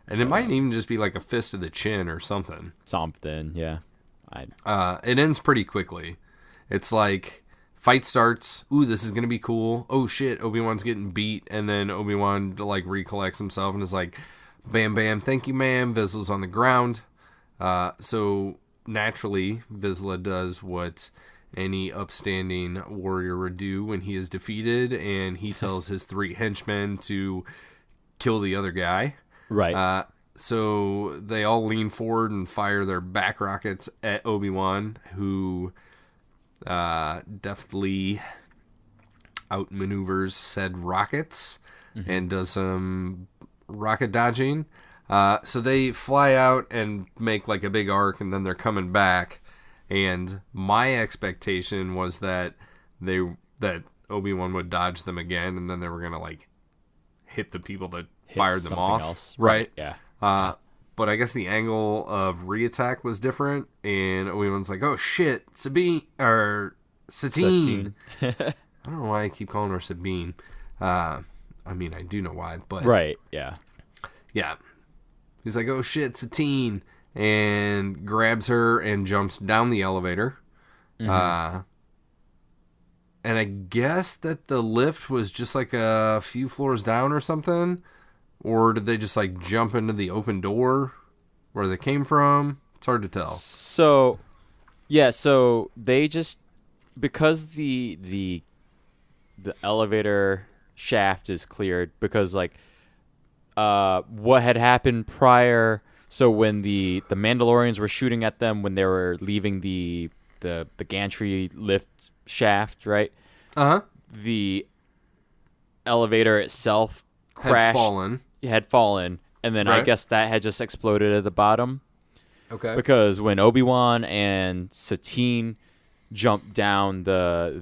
Speaker 1: And it might even just be like a fist to the chin or something.
Speaker 2: Something, yeah.
Speaker 1: It ends pretty quickly. It's like, fight starts. Ooh, this is gonna be cool. Oh shit, Obi-Wan's getting beat, and then Obi-Wan like recollects himself and is like, "Bam, bam, thank you, ma'am." Vizsla's on the ground. So naturally, Vizsla does what any upstanding warrior would do when he is defeated, and he tells his 3 henchmen to kill the other guy.
Speaker 2: Right.
Speaker 1: So they all lean forward and fire their back rockets at Obi-Wan, who deftly outmaneuvers said rockets and does some rocket dodging. So they fly out and make like a big arc, and then they're coming back. And my expectation was that Obi-Wan would dodge them again, and then they were gonna like hit the people that fired them off.
Speaker 2: Else.
Speaker 1: Right?
Speaker 2: Yeah.
Speaker 1: But I guess the angle of reattack was different, and Obi-Wan's like, "Oh shit, Satine."
Speaker 2: Satine.
Speaker 1: I don't know why I keep calling her Sabine. I mean, I do know why, but
Speaker 2: right, yeah.
Speaker 1: Yeah. He's like, "Oh shit, Satine," and grabs her and jumps down the elevator. And I guess that the lift was just like a few floors down or something. Or did they just like jump into the open door where they came from? It's hard to tell.
Speaker 2: So they just, because the elevator shaft is cleared, because like what had happened prior. So when the Mandalorians were shooting at them when they were leaving the gantry lift shaft, right? The elevator itself crashed. Had fallen, and then I guess that had just exploded at the bottom.
Speaker 1: Okay.
Speaker 2: Because when Obi-Wan and Satine jumped down the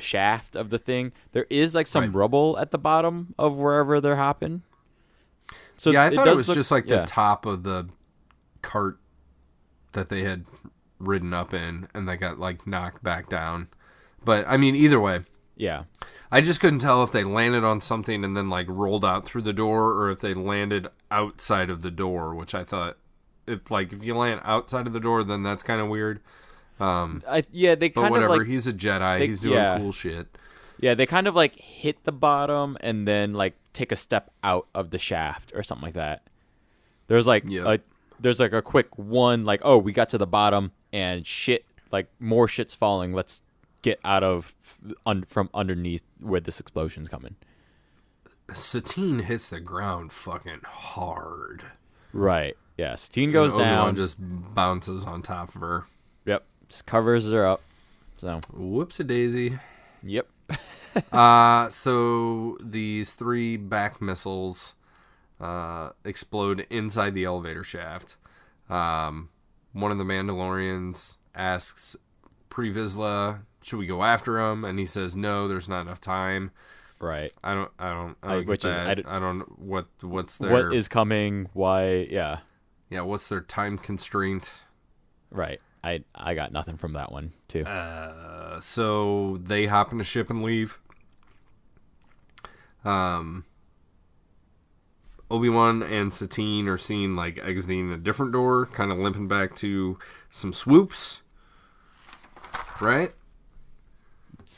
Speaker 2: shaft of the thing, there is like some rubble at the bottom of wherever they're hopping. So
Speaker 1: yeah, I thought it was just like the top of the cart that they had ridden up in, and they got like knocked back down. But I mean, either way.
Speaker 2: Yeah.
Speaker 1: I just couldn't tell if they landed on something and then like rolled out through the door, or if they landed outside of the door, which I thought if you land outside of the door, then that's kind of weird.
Speaker 2: They kind
Speaker 1: but
Speaker 2: of
Speaker 1: whatever.
Speaker 2: like
Speaker 1: He's a Jedi. He's doing cool shit.
Speaker 2: Yeah, they kind of like hit the bottom and then like take a step out of the shaft or something like that. There's like a quick one like, oh, we got to the bottom and shit, like more shit's falling. Let's get out of from underneath where this explosion's coming.
Speaker 1: Satine hits the ground fucking hard.
Speaker 2: Right. Yeah. Satine goes down.
Speaker 1: Obi-Wan just bounces on top of her.
Speaker 2: Yep. Just covers her up. So.
Speaker 1: Whoops-a-daisy.
Speaker 2: Yep.
Speaker 1: So these 3 back missiles explode inside the elevator shaft. One of the Mandalorians asks Pre Vizsla, should we go after him? And he says, no, there's not enough time.
Speaker 2: Right.
Speaker 1: I don't what's their...
Speaker 2: What is coming? Why? Yeah.
Speaker 1: Yeah, what's their time constraint?
Speaker 2: Right. I got nothing from that one, too.
Speaker 1: So they hop in a ship and leave. Obi-Wan and Satine are seen like exiting a different door, kind of limping back to some swoops. Right?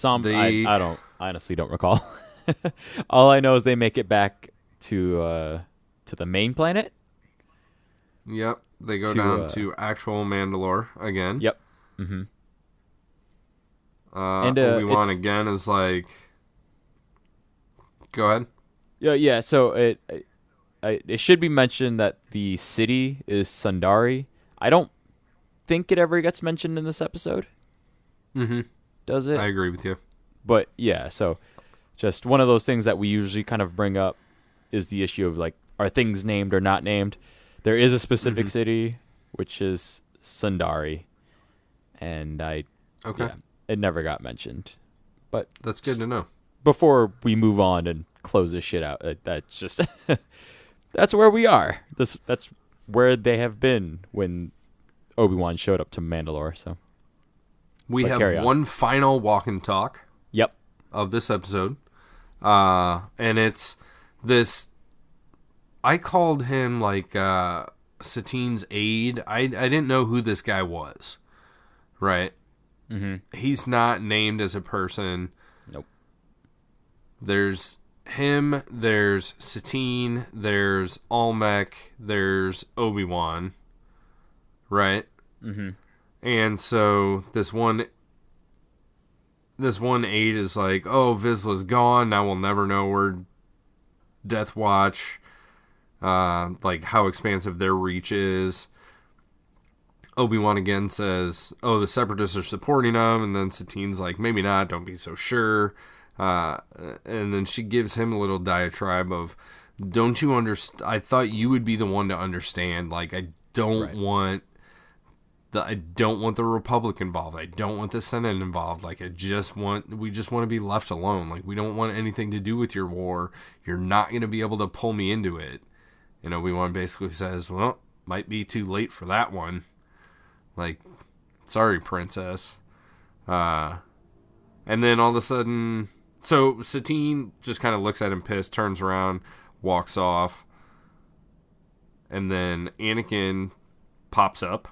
Speaker 2: I honestly don't recall. All I know is they make it back to the main planet.
Speaker 1: Yep. They go down to actual Mandalore again.
Speaker 2: Yep. Mm-hmm.
Speaker 1: And Obi-Wan again is like, go ahead.
Speaker 2: Yeah. So it should be mentioned that the city is Sundari. I don't think it ever gets mentioned in this episode.
Speaker 1: Mm-hmm.
Speaker 2: Does it?
Speaker 1: I agree with you.
Speaker 2: But yeah, so just one of those things that we usually kind of bring up is the issue of like, are things named or not named? There is a specific city, which is Sundari, and it never got mentioned. But
Speaker 1: that's good to know.
Speaker 2: Before we move on and close this shit out, that's just that's where we are. That's where they have been when Obi-Wan showed up to Mandalore. So
Speaker 1: we have one final walk and talk.
Speaker 2: Yep.
Speaker 1: Of this episode, and it's this. I called him like Satine's aide. I didn't know who this guy was, right? Mm-hmm. He's not named as a person.
Speaker 2: Nope.
Speaker 1: There's him. There's Satine. There's Almec. There's Obi-Wan. Right.
Speaker 2: Mm-hmm.
Speaker 1: And so this one aide is like, oh, Vizsla's gone. Now we'll never know where Death Watch. Like how expansive their reach is. Obi-Wan again says, oh, the Separatists are supporting them, and then Satine's like, maybe not, don't be so sure. And then she gives him a little diatribe of, don't you understand? I thought you would be the one to understand. Like, I don't want the Republic involved. I don't want the Senate involved. Like, we just want to be left alone. Like, we don't want anything to do with your war. You're not going to be able to pull me into it. And Obi-Wan basically says, well, might be too late for that one. Like, sorry, princess. And then all of a sudden, so Satine just kind of looks at him pissed, turns around, walks off. And then Anakin pops up.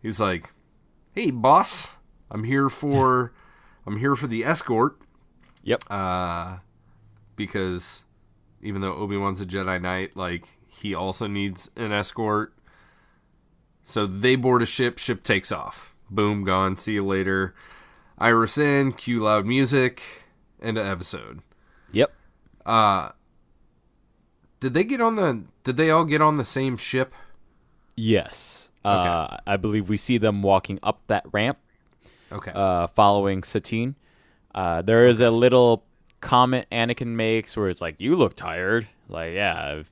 Speaker 1: He's like, hey, boss, I'm here for the escort.
Speaker 2: Yep.
Speaker 1: Because even though Obi-Wan's a Jedi Knight, like, he also needs an escort. So they board a ship takes off. Boom, gone, see you later. Iris in, cue loud music, end of episode.
Speaker 2: Yep.
Speaker 1: Did they all get on the same ship?
Speaker 2: Yes.
Speaker 1: Okay.
Speaker 2: I believe we see them walking up that ramp.
Speaker 1: Okay.
Speaker 2: Following Satine. There is a little comment Anakin makes where it's like, you look tired. Like, yeah, I've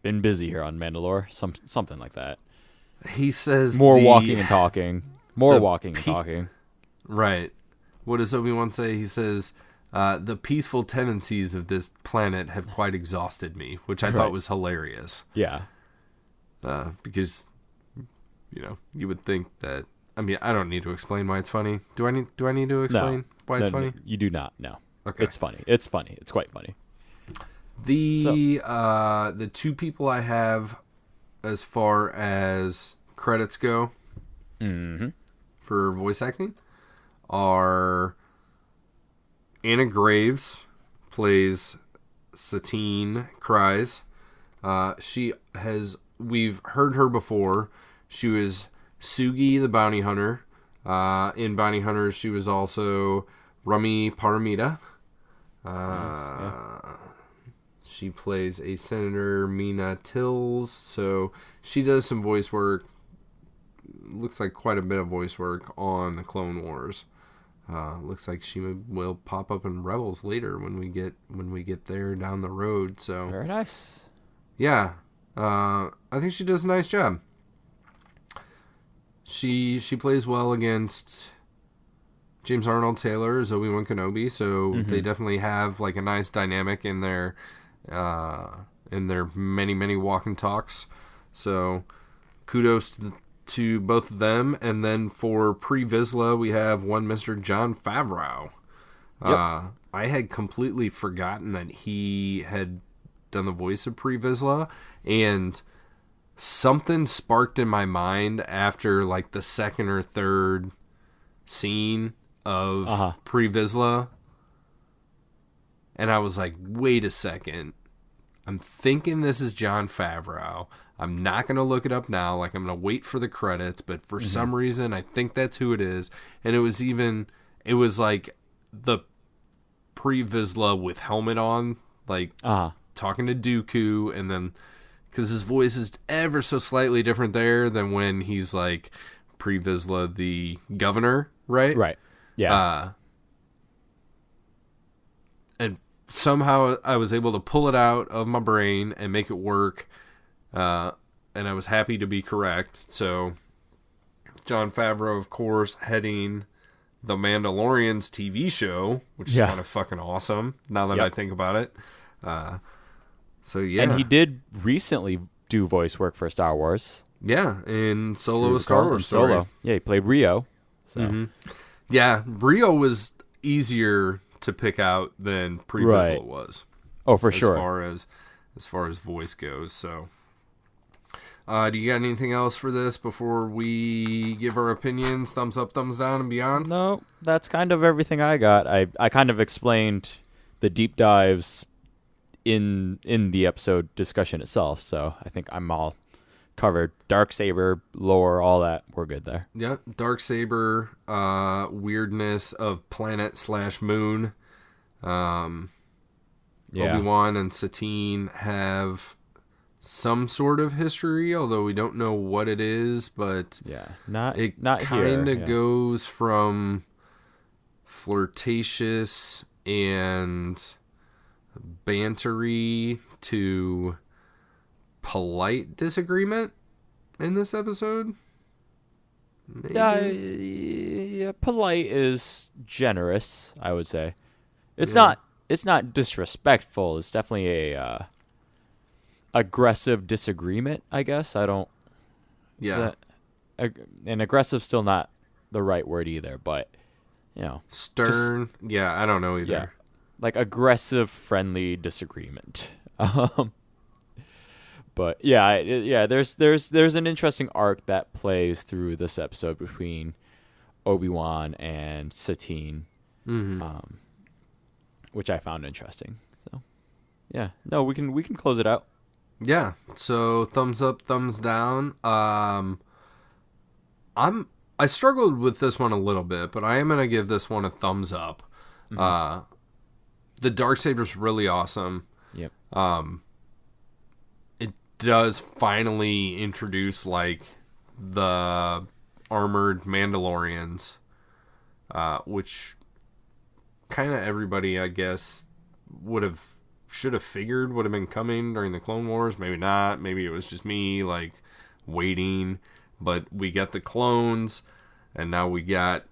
Speaker 2: been busy here on Mandalore. Something like that.
Speaker 1: He says
Speaker 2: more walking and talking. More walking and talking.
Speaker 1: Right. What does Obi-Wan say? He says, the peaceful tendencies of this planet have quite exhausted me, which I thought was hilarious.
Speaker 2: Yeah.
Speaker 1: Because, you would think that, I mean, I don't need to explain why it's funny. Do I need to explain why it's funny?
Speaker 2: You do not, no.
Speaker 1: Okay.
Speaker 2: It's funny. It's funny. It's quite funny.
Speaker 1: The two people I have as far as credits go for voice acting are Anna Graves plays Satine Kryze. We've heard her before. She was Sugi the bounty hunter. In Bounty Hunters, she was also Rummy Paramita. She plays a Senator Mina Tills, so she does some voice work. Looks like quite a bit of voice work on the Clone Wars. Looks like she will pop up in Rebels later when we get there down the road. So
Speaker 2: very nice.
Speaker 1: Yeah, I think she does a nice job. She plays well against James Arnold Taylor as Obi-Wan Kenobi, so they definitely have like a nice dynamic in their many walk and talks. So kudos to both of them. And then for Pre Vizsla, we have one Mr. Jon Favreau. Yep. I had completely forgotten that he had done the voice of Pre Vizsla, and something sparked in my mind after like the second or third scene of Pre Vizsla, and I was like, wait a second, I'm thinking this is Jon Favreau. I'm not going to look it up now, like I'm going to wait for the credits, but for some reason I think that's who it is. And it was like the Pre Vizsla with helmet on, like talking to Dooku, and then because his voice is ever so slightly different there than when he's like Pre Vizsla the governor, right?
Speaker 2: Yeah.
Speaker 1: And somehow I was able to pull it out of my brain and make it work, and I was happy to be correct. So Jon Favreau, of course, heading the Mandalorian's TV show, which is kind of fucking awesome now that I think about it. So yeah,
Speaker 2: and he did recently do voice work for Star Wars.
Speaker 1: Yeah, in Solo: A Star Wars Story.
Speaker 2: Solo. Yeah, he played Rio. So
Speaker 1: yeah, Rio was easier to pick out than Pre Vizsla was.
Speaker 2: Oh, for sure.
Speaker 1: As far as voice goes. So, do you got anything else for this before we give our opinions? Thumbs up, thumbs down, and beyond?
Speaker 2: No, that's kind of everything I got. I kind of explained the deep dives in the episode discussion itself, so I think I'm all covered. Darksaber, lore, all that, we're good there.
Speaker 1: Yeah, Darksaber, weirdness of planet/moon. Obi-Wan and Satine have some sort of history, although we don't know what it is, but
Speaker 2: not
Speaker 1: kind of goes from flirtatious and bantery to polite disagreement in this episode.
Speaker 2: Yeah, polite is generous, I would say. It's not disrespectful. It's definitely a aggressive disagreement, I guess. I don't.
Speaker 1: Yeah.
Speaker 2: And aggressive still not the right word either, but
Speaker 1: stern. I don't know either.
Speaker 2: Yeah, like aggressive, friendly disagreement. But there's an interesting arc that plays through this episode between Obi-Wan and Satine, which I found interesting. So, we can close it out.
Speaker 1: Yeah. So thumbs up, thumbs down. I struggled with this one a little bit, but I am gonna give this one a thumbs up. The Darksaber's really awesome.
Speaker 2: Yep.
Speaker 1: It does finally introduce like the armored Mandalorians, which kind of everybody, I guess, should have figured would have been coming during the Clone Wars. Maybe not. Maybe it was just me like waiting. But we got the clones, and now we got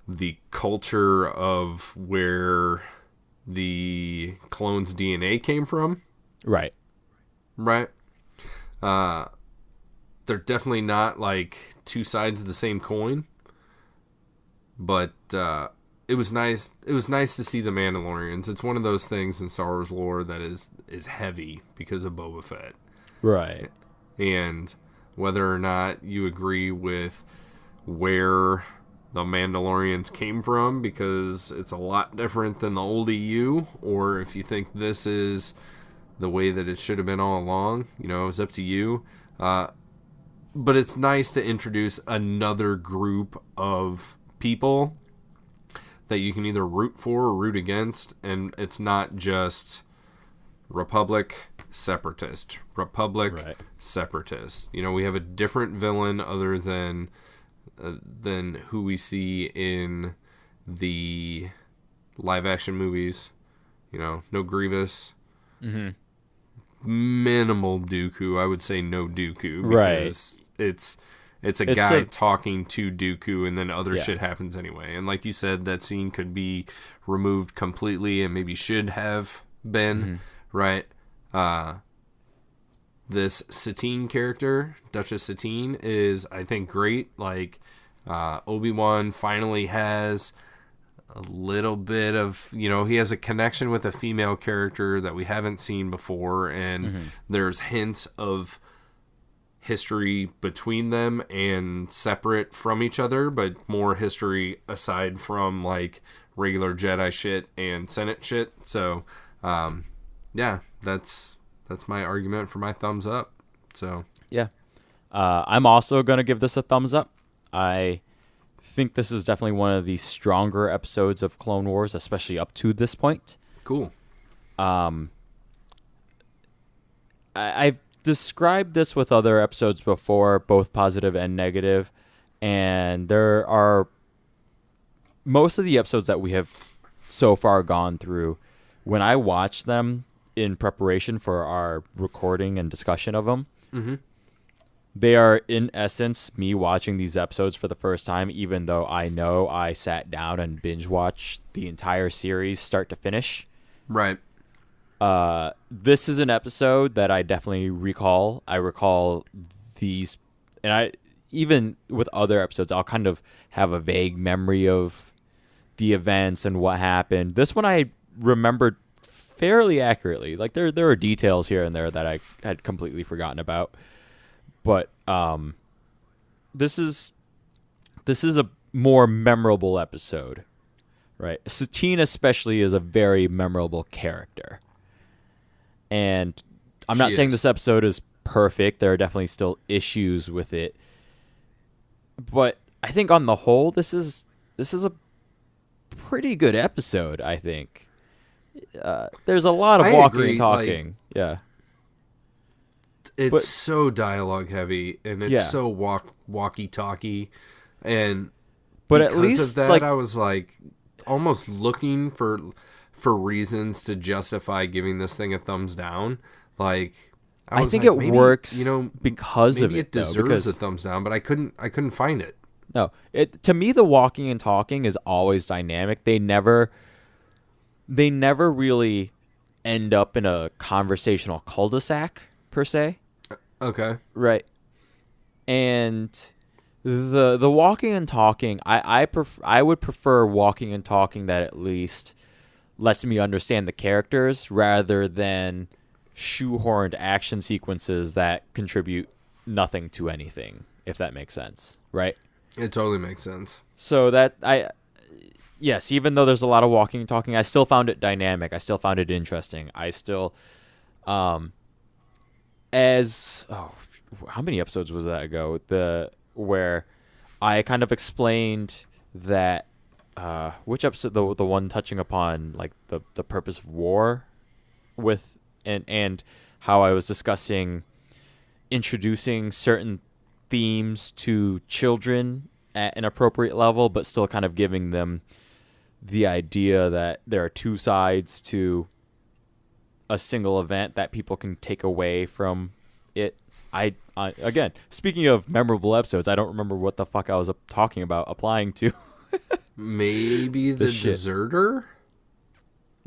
Speaker 1: the culture of where the clones' DNA came from.
Speaker 2: Right.
Speaker 1: They're definitely not like two sides of the same coin. But it was nice. It was nice to see the Mandalorians. It's one of those things in Star Wars lore that is heavy because of Boba Fett.
Speaker 2: Right.
Speaker 1: and whether or not you agree with where the Mandalorians came from, because it's a lot different than the old EU, or if you think this is the way that it should have been all along. You know, it's up to you. But it's nice to introduce another group of people that you can either root for or root against, and it's not just Republic, Separatist, Republic, right. Separatist. You know, we have a different villain other than who we see in the live-action movies. You know, no Grievous. Mm-hmm. Minimal Dooku. I would say no Dooku, because right. It's a guy talking to Dooku, and then other shit happens anyway. And like you said, that scene could be removed completely, and maybe should have been, right? This Satine character, Duchess Satine, is, I think, great. Like, Obi-Wan finally has a little bit of, you know, he has a connection with a female character that we haven't seen before, and there's hints of history between them and separate from each other, but more history aside from, like, regular Jedi shit and Senate shit. So, yeah, that's my argument for my thumbs up. So
Speaker 2: yeah, I'm also gonna give this a thumbs up. I think this is definitely one of the stronger episodes of Clone Wars, especially up to this point.
Speaker 1: Cool.
Speaker 2: I've described this with other episodes before, both positive and negative, and there are most of the episodes that we have so far gone through. When I watch them in preparation for our recording and discussion of them, they are, in essence, me watching these episodes for the first time, even though I know I sat down and binge watched the entire series start to finish.
Speaker 1: Right.
Speaker 2: This is an episode that I definitely recall. I recall these, and I, even with other episodes, I'll kind of have a vague memory of the events and what happened. This one I remembered fairly accurately. Like, there are details here and there that I had completely forgotten about. But this is a more memorable episode, right? Satine especially is a very memorable character. And I'm not saying this episode is perfect. There are definitely still issues with it. But I think on the whole, this is a pretty good episode, I think. There's a lot of walking and talking. Like, yeah.
Speaker 1: It's so dialogue heavy, and it's so walkie-talkie. But at least of that, I was like almost looking for reasons to justify giving this thing a thumbs down. Like,
Speaker 2: I think it works, you know, because of it.
Speaker 1: It deserves a thumbs down, but I couldn't find it.
Speaker 2: No, to me, the walking and talking is always dynamic. They never really end up in a conversational cul-de-sac per se.
Speaker 1: Okay.
Speaker 2: Right. And the walking and talking, I would prefer walking and talking that at least lets me understand the characters rather than shoehorned action sequences that contribute nothing to anything, if that makes sense, right?
Speaker 1: It totally makes sense.
Speaker 2: So yes, even though there's a lot of walking and talking, I still found it dynamic. I still found it interesting. I still, how many episodes was that ago? Where I kind of explained that, which episode, the one touching upon like the purpose of war with, and how I was discussing introducing certain themes to children at an appropriate level, but still kind of giving them the idea that there are two sides to a single event that people can take away from it. I again, speaking of memorable episodes, I don't remember what the fuck I was talking about applying to.
Speaker 1: Maybe the Deserter?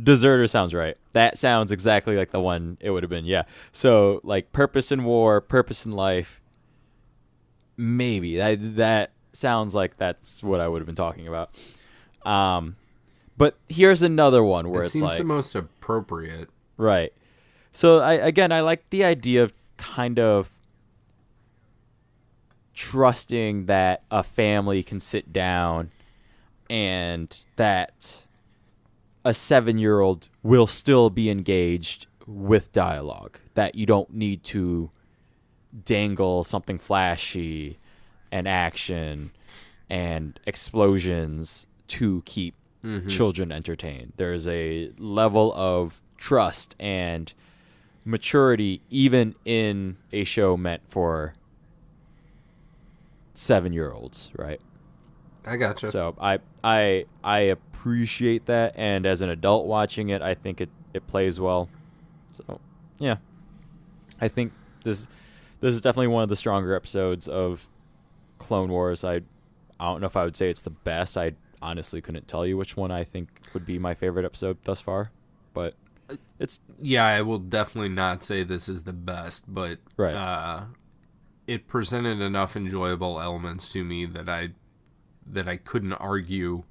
Speaker 2: Deserter sounds right. That sounds exactly like the one it would have been, yeah. So, like, purpose in war, purpose in life. Maybe. That sounds like that's what I would have been talking about. But here's another one where
Speaker 1: it
Speaker 2: it's
Speaker 1: seems
Speaker 2: like...
Speaker 1: the most appropriate.
Speaker 2: Right. So, I like the idea of kind of trusting that a family can sit down and that a 7-year-old will still be engaged with dialogue, that you don't need to dangle something flashy and action and explosions to keep children entertained. There's a level of trust and maturity even in a show meant for 7-year-olds, right?
Speaker 1: I gotcha.
Speaker 2: So I appreciate that, and as an adult watching it, I think it plays well. So yeah, I think this is definitely one of the stronger episodes of Clone Wars. I don't know if I would say it's the best. I honestly couldn't tell you which one I think would be my favorite episode thus far, but it's
Speaker 1: I will definitely not say this is the best, but
Speaker 2: right.
Speaker 1: It presented enough enjoyable elements to me that I couldn't argue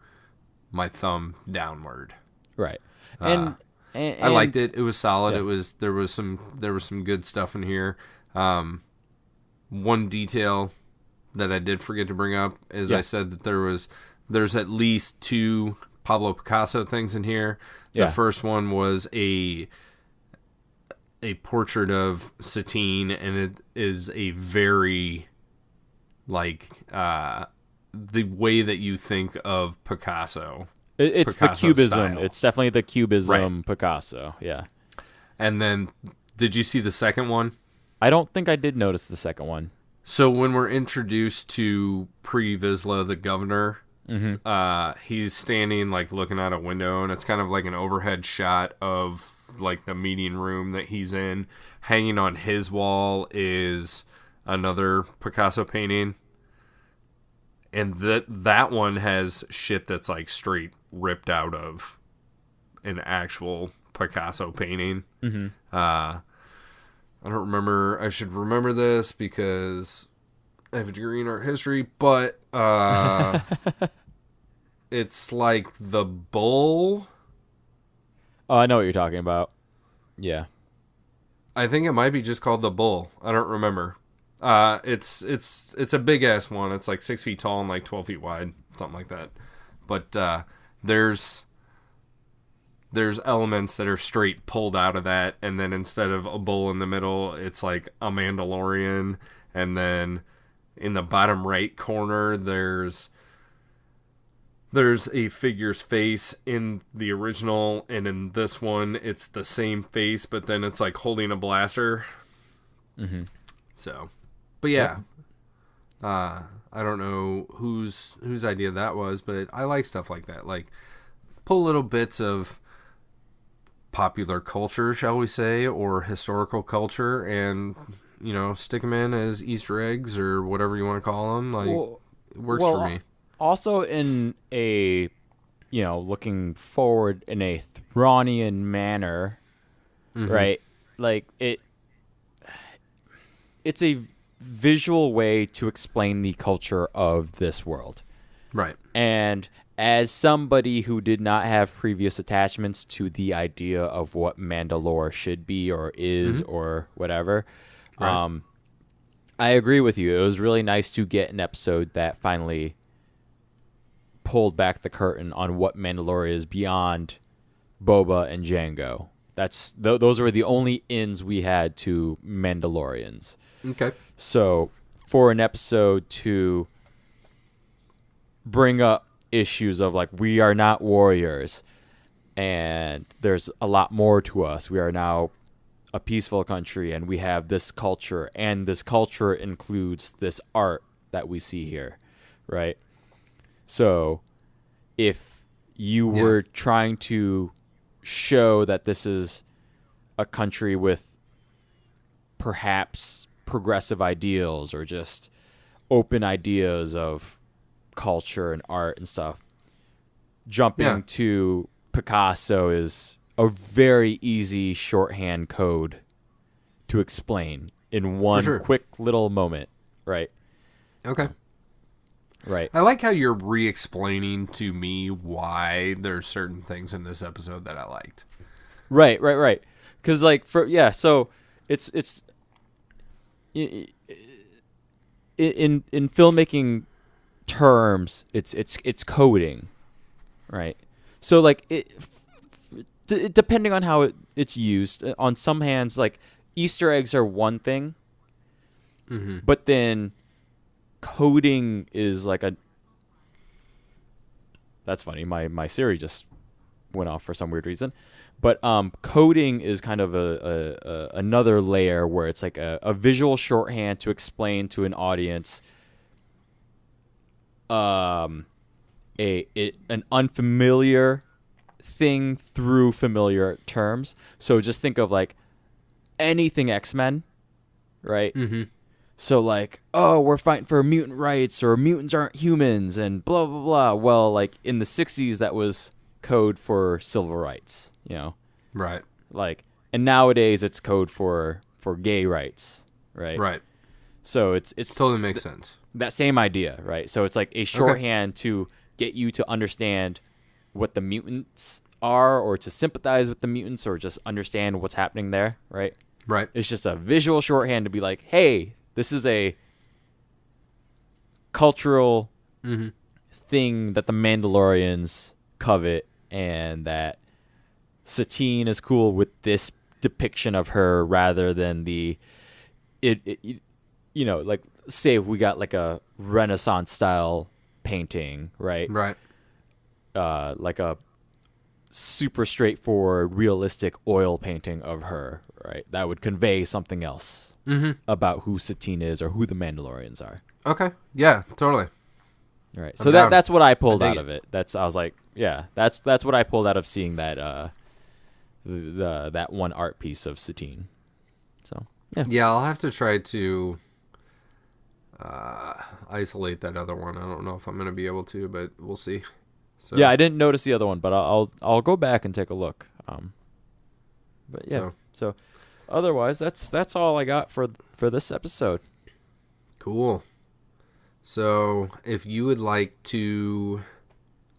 Speaker 1: my thumb downward.
Speaker 2: Right. And
Speaker 1: I liked it. It was solid.
Speaker 2: Yeah.
Speaker 1: There was some good stuff in here. One detail that I did forget to bring up is I said that there's at least 2 Pablo Picasso things in here. The first one was a portrait of Satine, and it is a very the way that you think of Picasso.
Speaker 2: It's
Speaker 1: Picasso
Speaker 2: the Cubism.
Speaker 1: style.
Speaker 2: It's definitely the Cubism
Speaker 1: Right.
Speaker 2: Picasso. Yeah.
Speaker 1: And then, did you see the second one?
Speaker 2: I don't think I did notice the second one.
Speaker 1: So when we're introduced to Pre Vizsla, the governor, he's standing looking out a window, and it's kind of like an overhead shot of the meeting room that he's in. Hanging on his wall is another Picasso painting, and that one has shit that's straight ripped out of an actual Picasso painting. I don't remember. I should remember this because I have a degree in art history, but it's like the bull.
Speaker 2: Oh, I know what you're talking about. Yeah.
Speaker 1: I think it might be just called the bull. I don't remember. It's a big ass one. It's 6 feet tall and 12 feet wide, something like that. But there's elements that are straight pulled out of that, and then instead of a bull in the middle, it's a Mandalorian, and then in the bottom right corner there's a figure's face in the original, and in this one it's the same face, but then it's holding a blaster. So, but yeah, I don't know whose idea that was, but I like stuff like that. Pull little bits of popular culture, shall we say, or historical culture, and stick them in as Easter eggs or whatever you want to call them. It works for me.
Speaker 2: Also, in a looking forward in a Thronian manner, right? It's a visual way to explain the culture of this world,
Speaker 1: right?
Speaker 2: And as somebody who did not have previous attachments to the idea of what Mandalore should be or is or whatever,
Speaker 1: Right.
Speaker 2: I agree with you. It was really nice to get an episode that finally pulled back the curtain on what Mandalore is beyond Boba and Jango. Those were the only ins we had to Mandalorians.
Speaker 1: Okay.
Speaker 2: So for an episode to bring up issues of we are not warriors and there's a lot more to us. We are now a peaceful country and we have this culture, and this culture includes this art that we see here, right? So if you were trying to show that this is a country with perhaps progressive ideals or just open ideas of culture and art and stuff, jumping to Picasso is a very easy shorthand code to explain in one quick little moment, right?
Speaker 1: Okay.
Speaker 2: Right.
Speaker 1: I like how you're re-explaining to me why there's certain things in this episode that I liked.
Speaker 2: Right. Because so it's in filmmaking terms, it's coding, right? So like depending on how it's used, on some hands, like Easter eggs are one thing, but then coding is like a. That's funny. My Siri just went off for some weird reason, but coding is kind of a another layer where it's like a visual shorthand to explain to an audience an unfamiliar thing through familiar terms. So just think of like anything X-Men, right? So like, oh, we're fighting for mutant rights, or mutants aren't humans, and blah blah blah. Well, like in the 60s, that was code for civil rights, you know?
Speaker 1: Right.
Speaker 2: Like, and nowadays it's code for gay rights, right?
Speaker 1: Right.
Speaker 2: So it's
Speaker 1: totally makes sense.
Speaker 2: That same idea, right? So it's like a shorthand to get you to understand what the mutants are, or to sympathize with the mutants, or just understand what's happening there, right?
Speaker 1: Right.
Speaker 2: It's just a visual shorthand to be like, hey, this is a cultural thing that the Mandalorians covet, and that Satine is cool with this depiction of her, rather than the you know, like say if we got like a Renaissance style painting, right?
Speaker 1: Right.
Speaker 2: Like a super straightforward, realistic oil painting of her, right? That would convey something else about who Satine is, or who the Mandalorians are.
Speaker 1: Okay. Yeah, totally.
Speaker 2: Right. So that's what I pulled out of it. I was like, yeah, that's what I pulled out of seeing that that one art piece of Satine. So yeah.
Speaker 1: Yeah, I'll have to try to isolate that other one. I don't know if I'm going to be able to, but we'll see. So,
Speaker 2: yeah, I didn't notice the other one, but I'll go back and take a look. But yeah. So otherwise, that's all I got for this episode.
Speaker 1: Cool. So if you would like to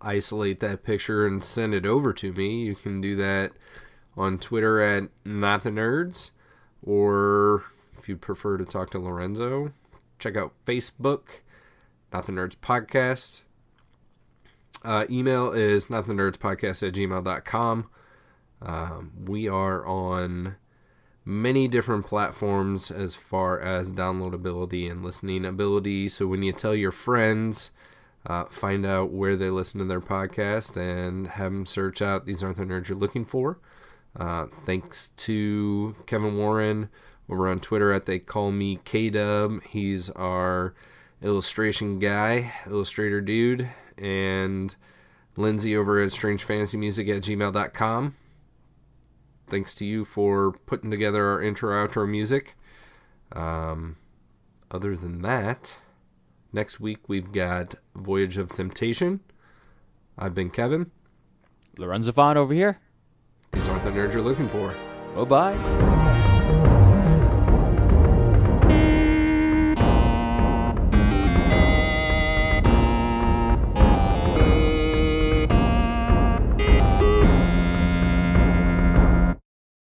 Speaker 1: isolate that picture and send it over to me, you can do that on Twitter at NotTheNerds, or if you prefer to talk to Lorenzo, check out Facebook, Not the Nerds Podcast. Email is notthenerdspodcast@gmail.com. We are on many different platforms as far as downloadability and listening ability. So when you tell your friends, find out where they listen to their podcast and have them search out These Aren't the Nerds You're Looking For. Thanks to Kevin Warren over on Twitter at They Call Me KDub. He's our illustration guy, illustrator dude. And Lindsay over at strangefantasymusic@gmail.com. Thanks to you for putting together our intro outro music. Other than that, next week we've got Voyage of Temptation. I've been Kevin.
Speaker 2: Lorenzo Phan over here.
Speaker 1: These aren't the nerds you're looking for.
Speaker 2: Bye-bye.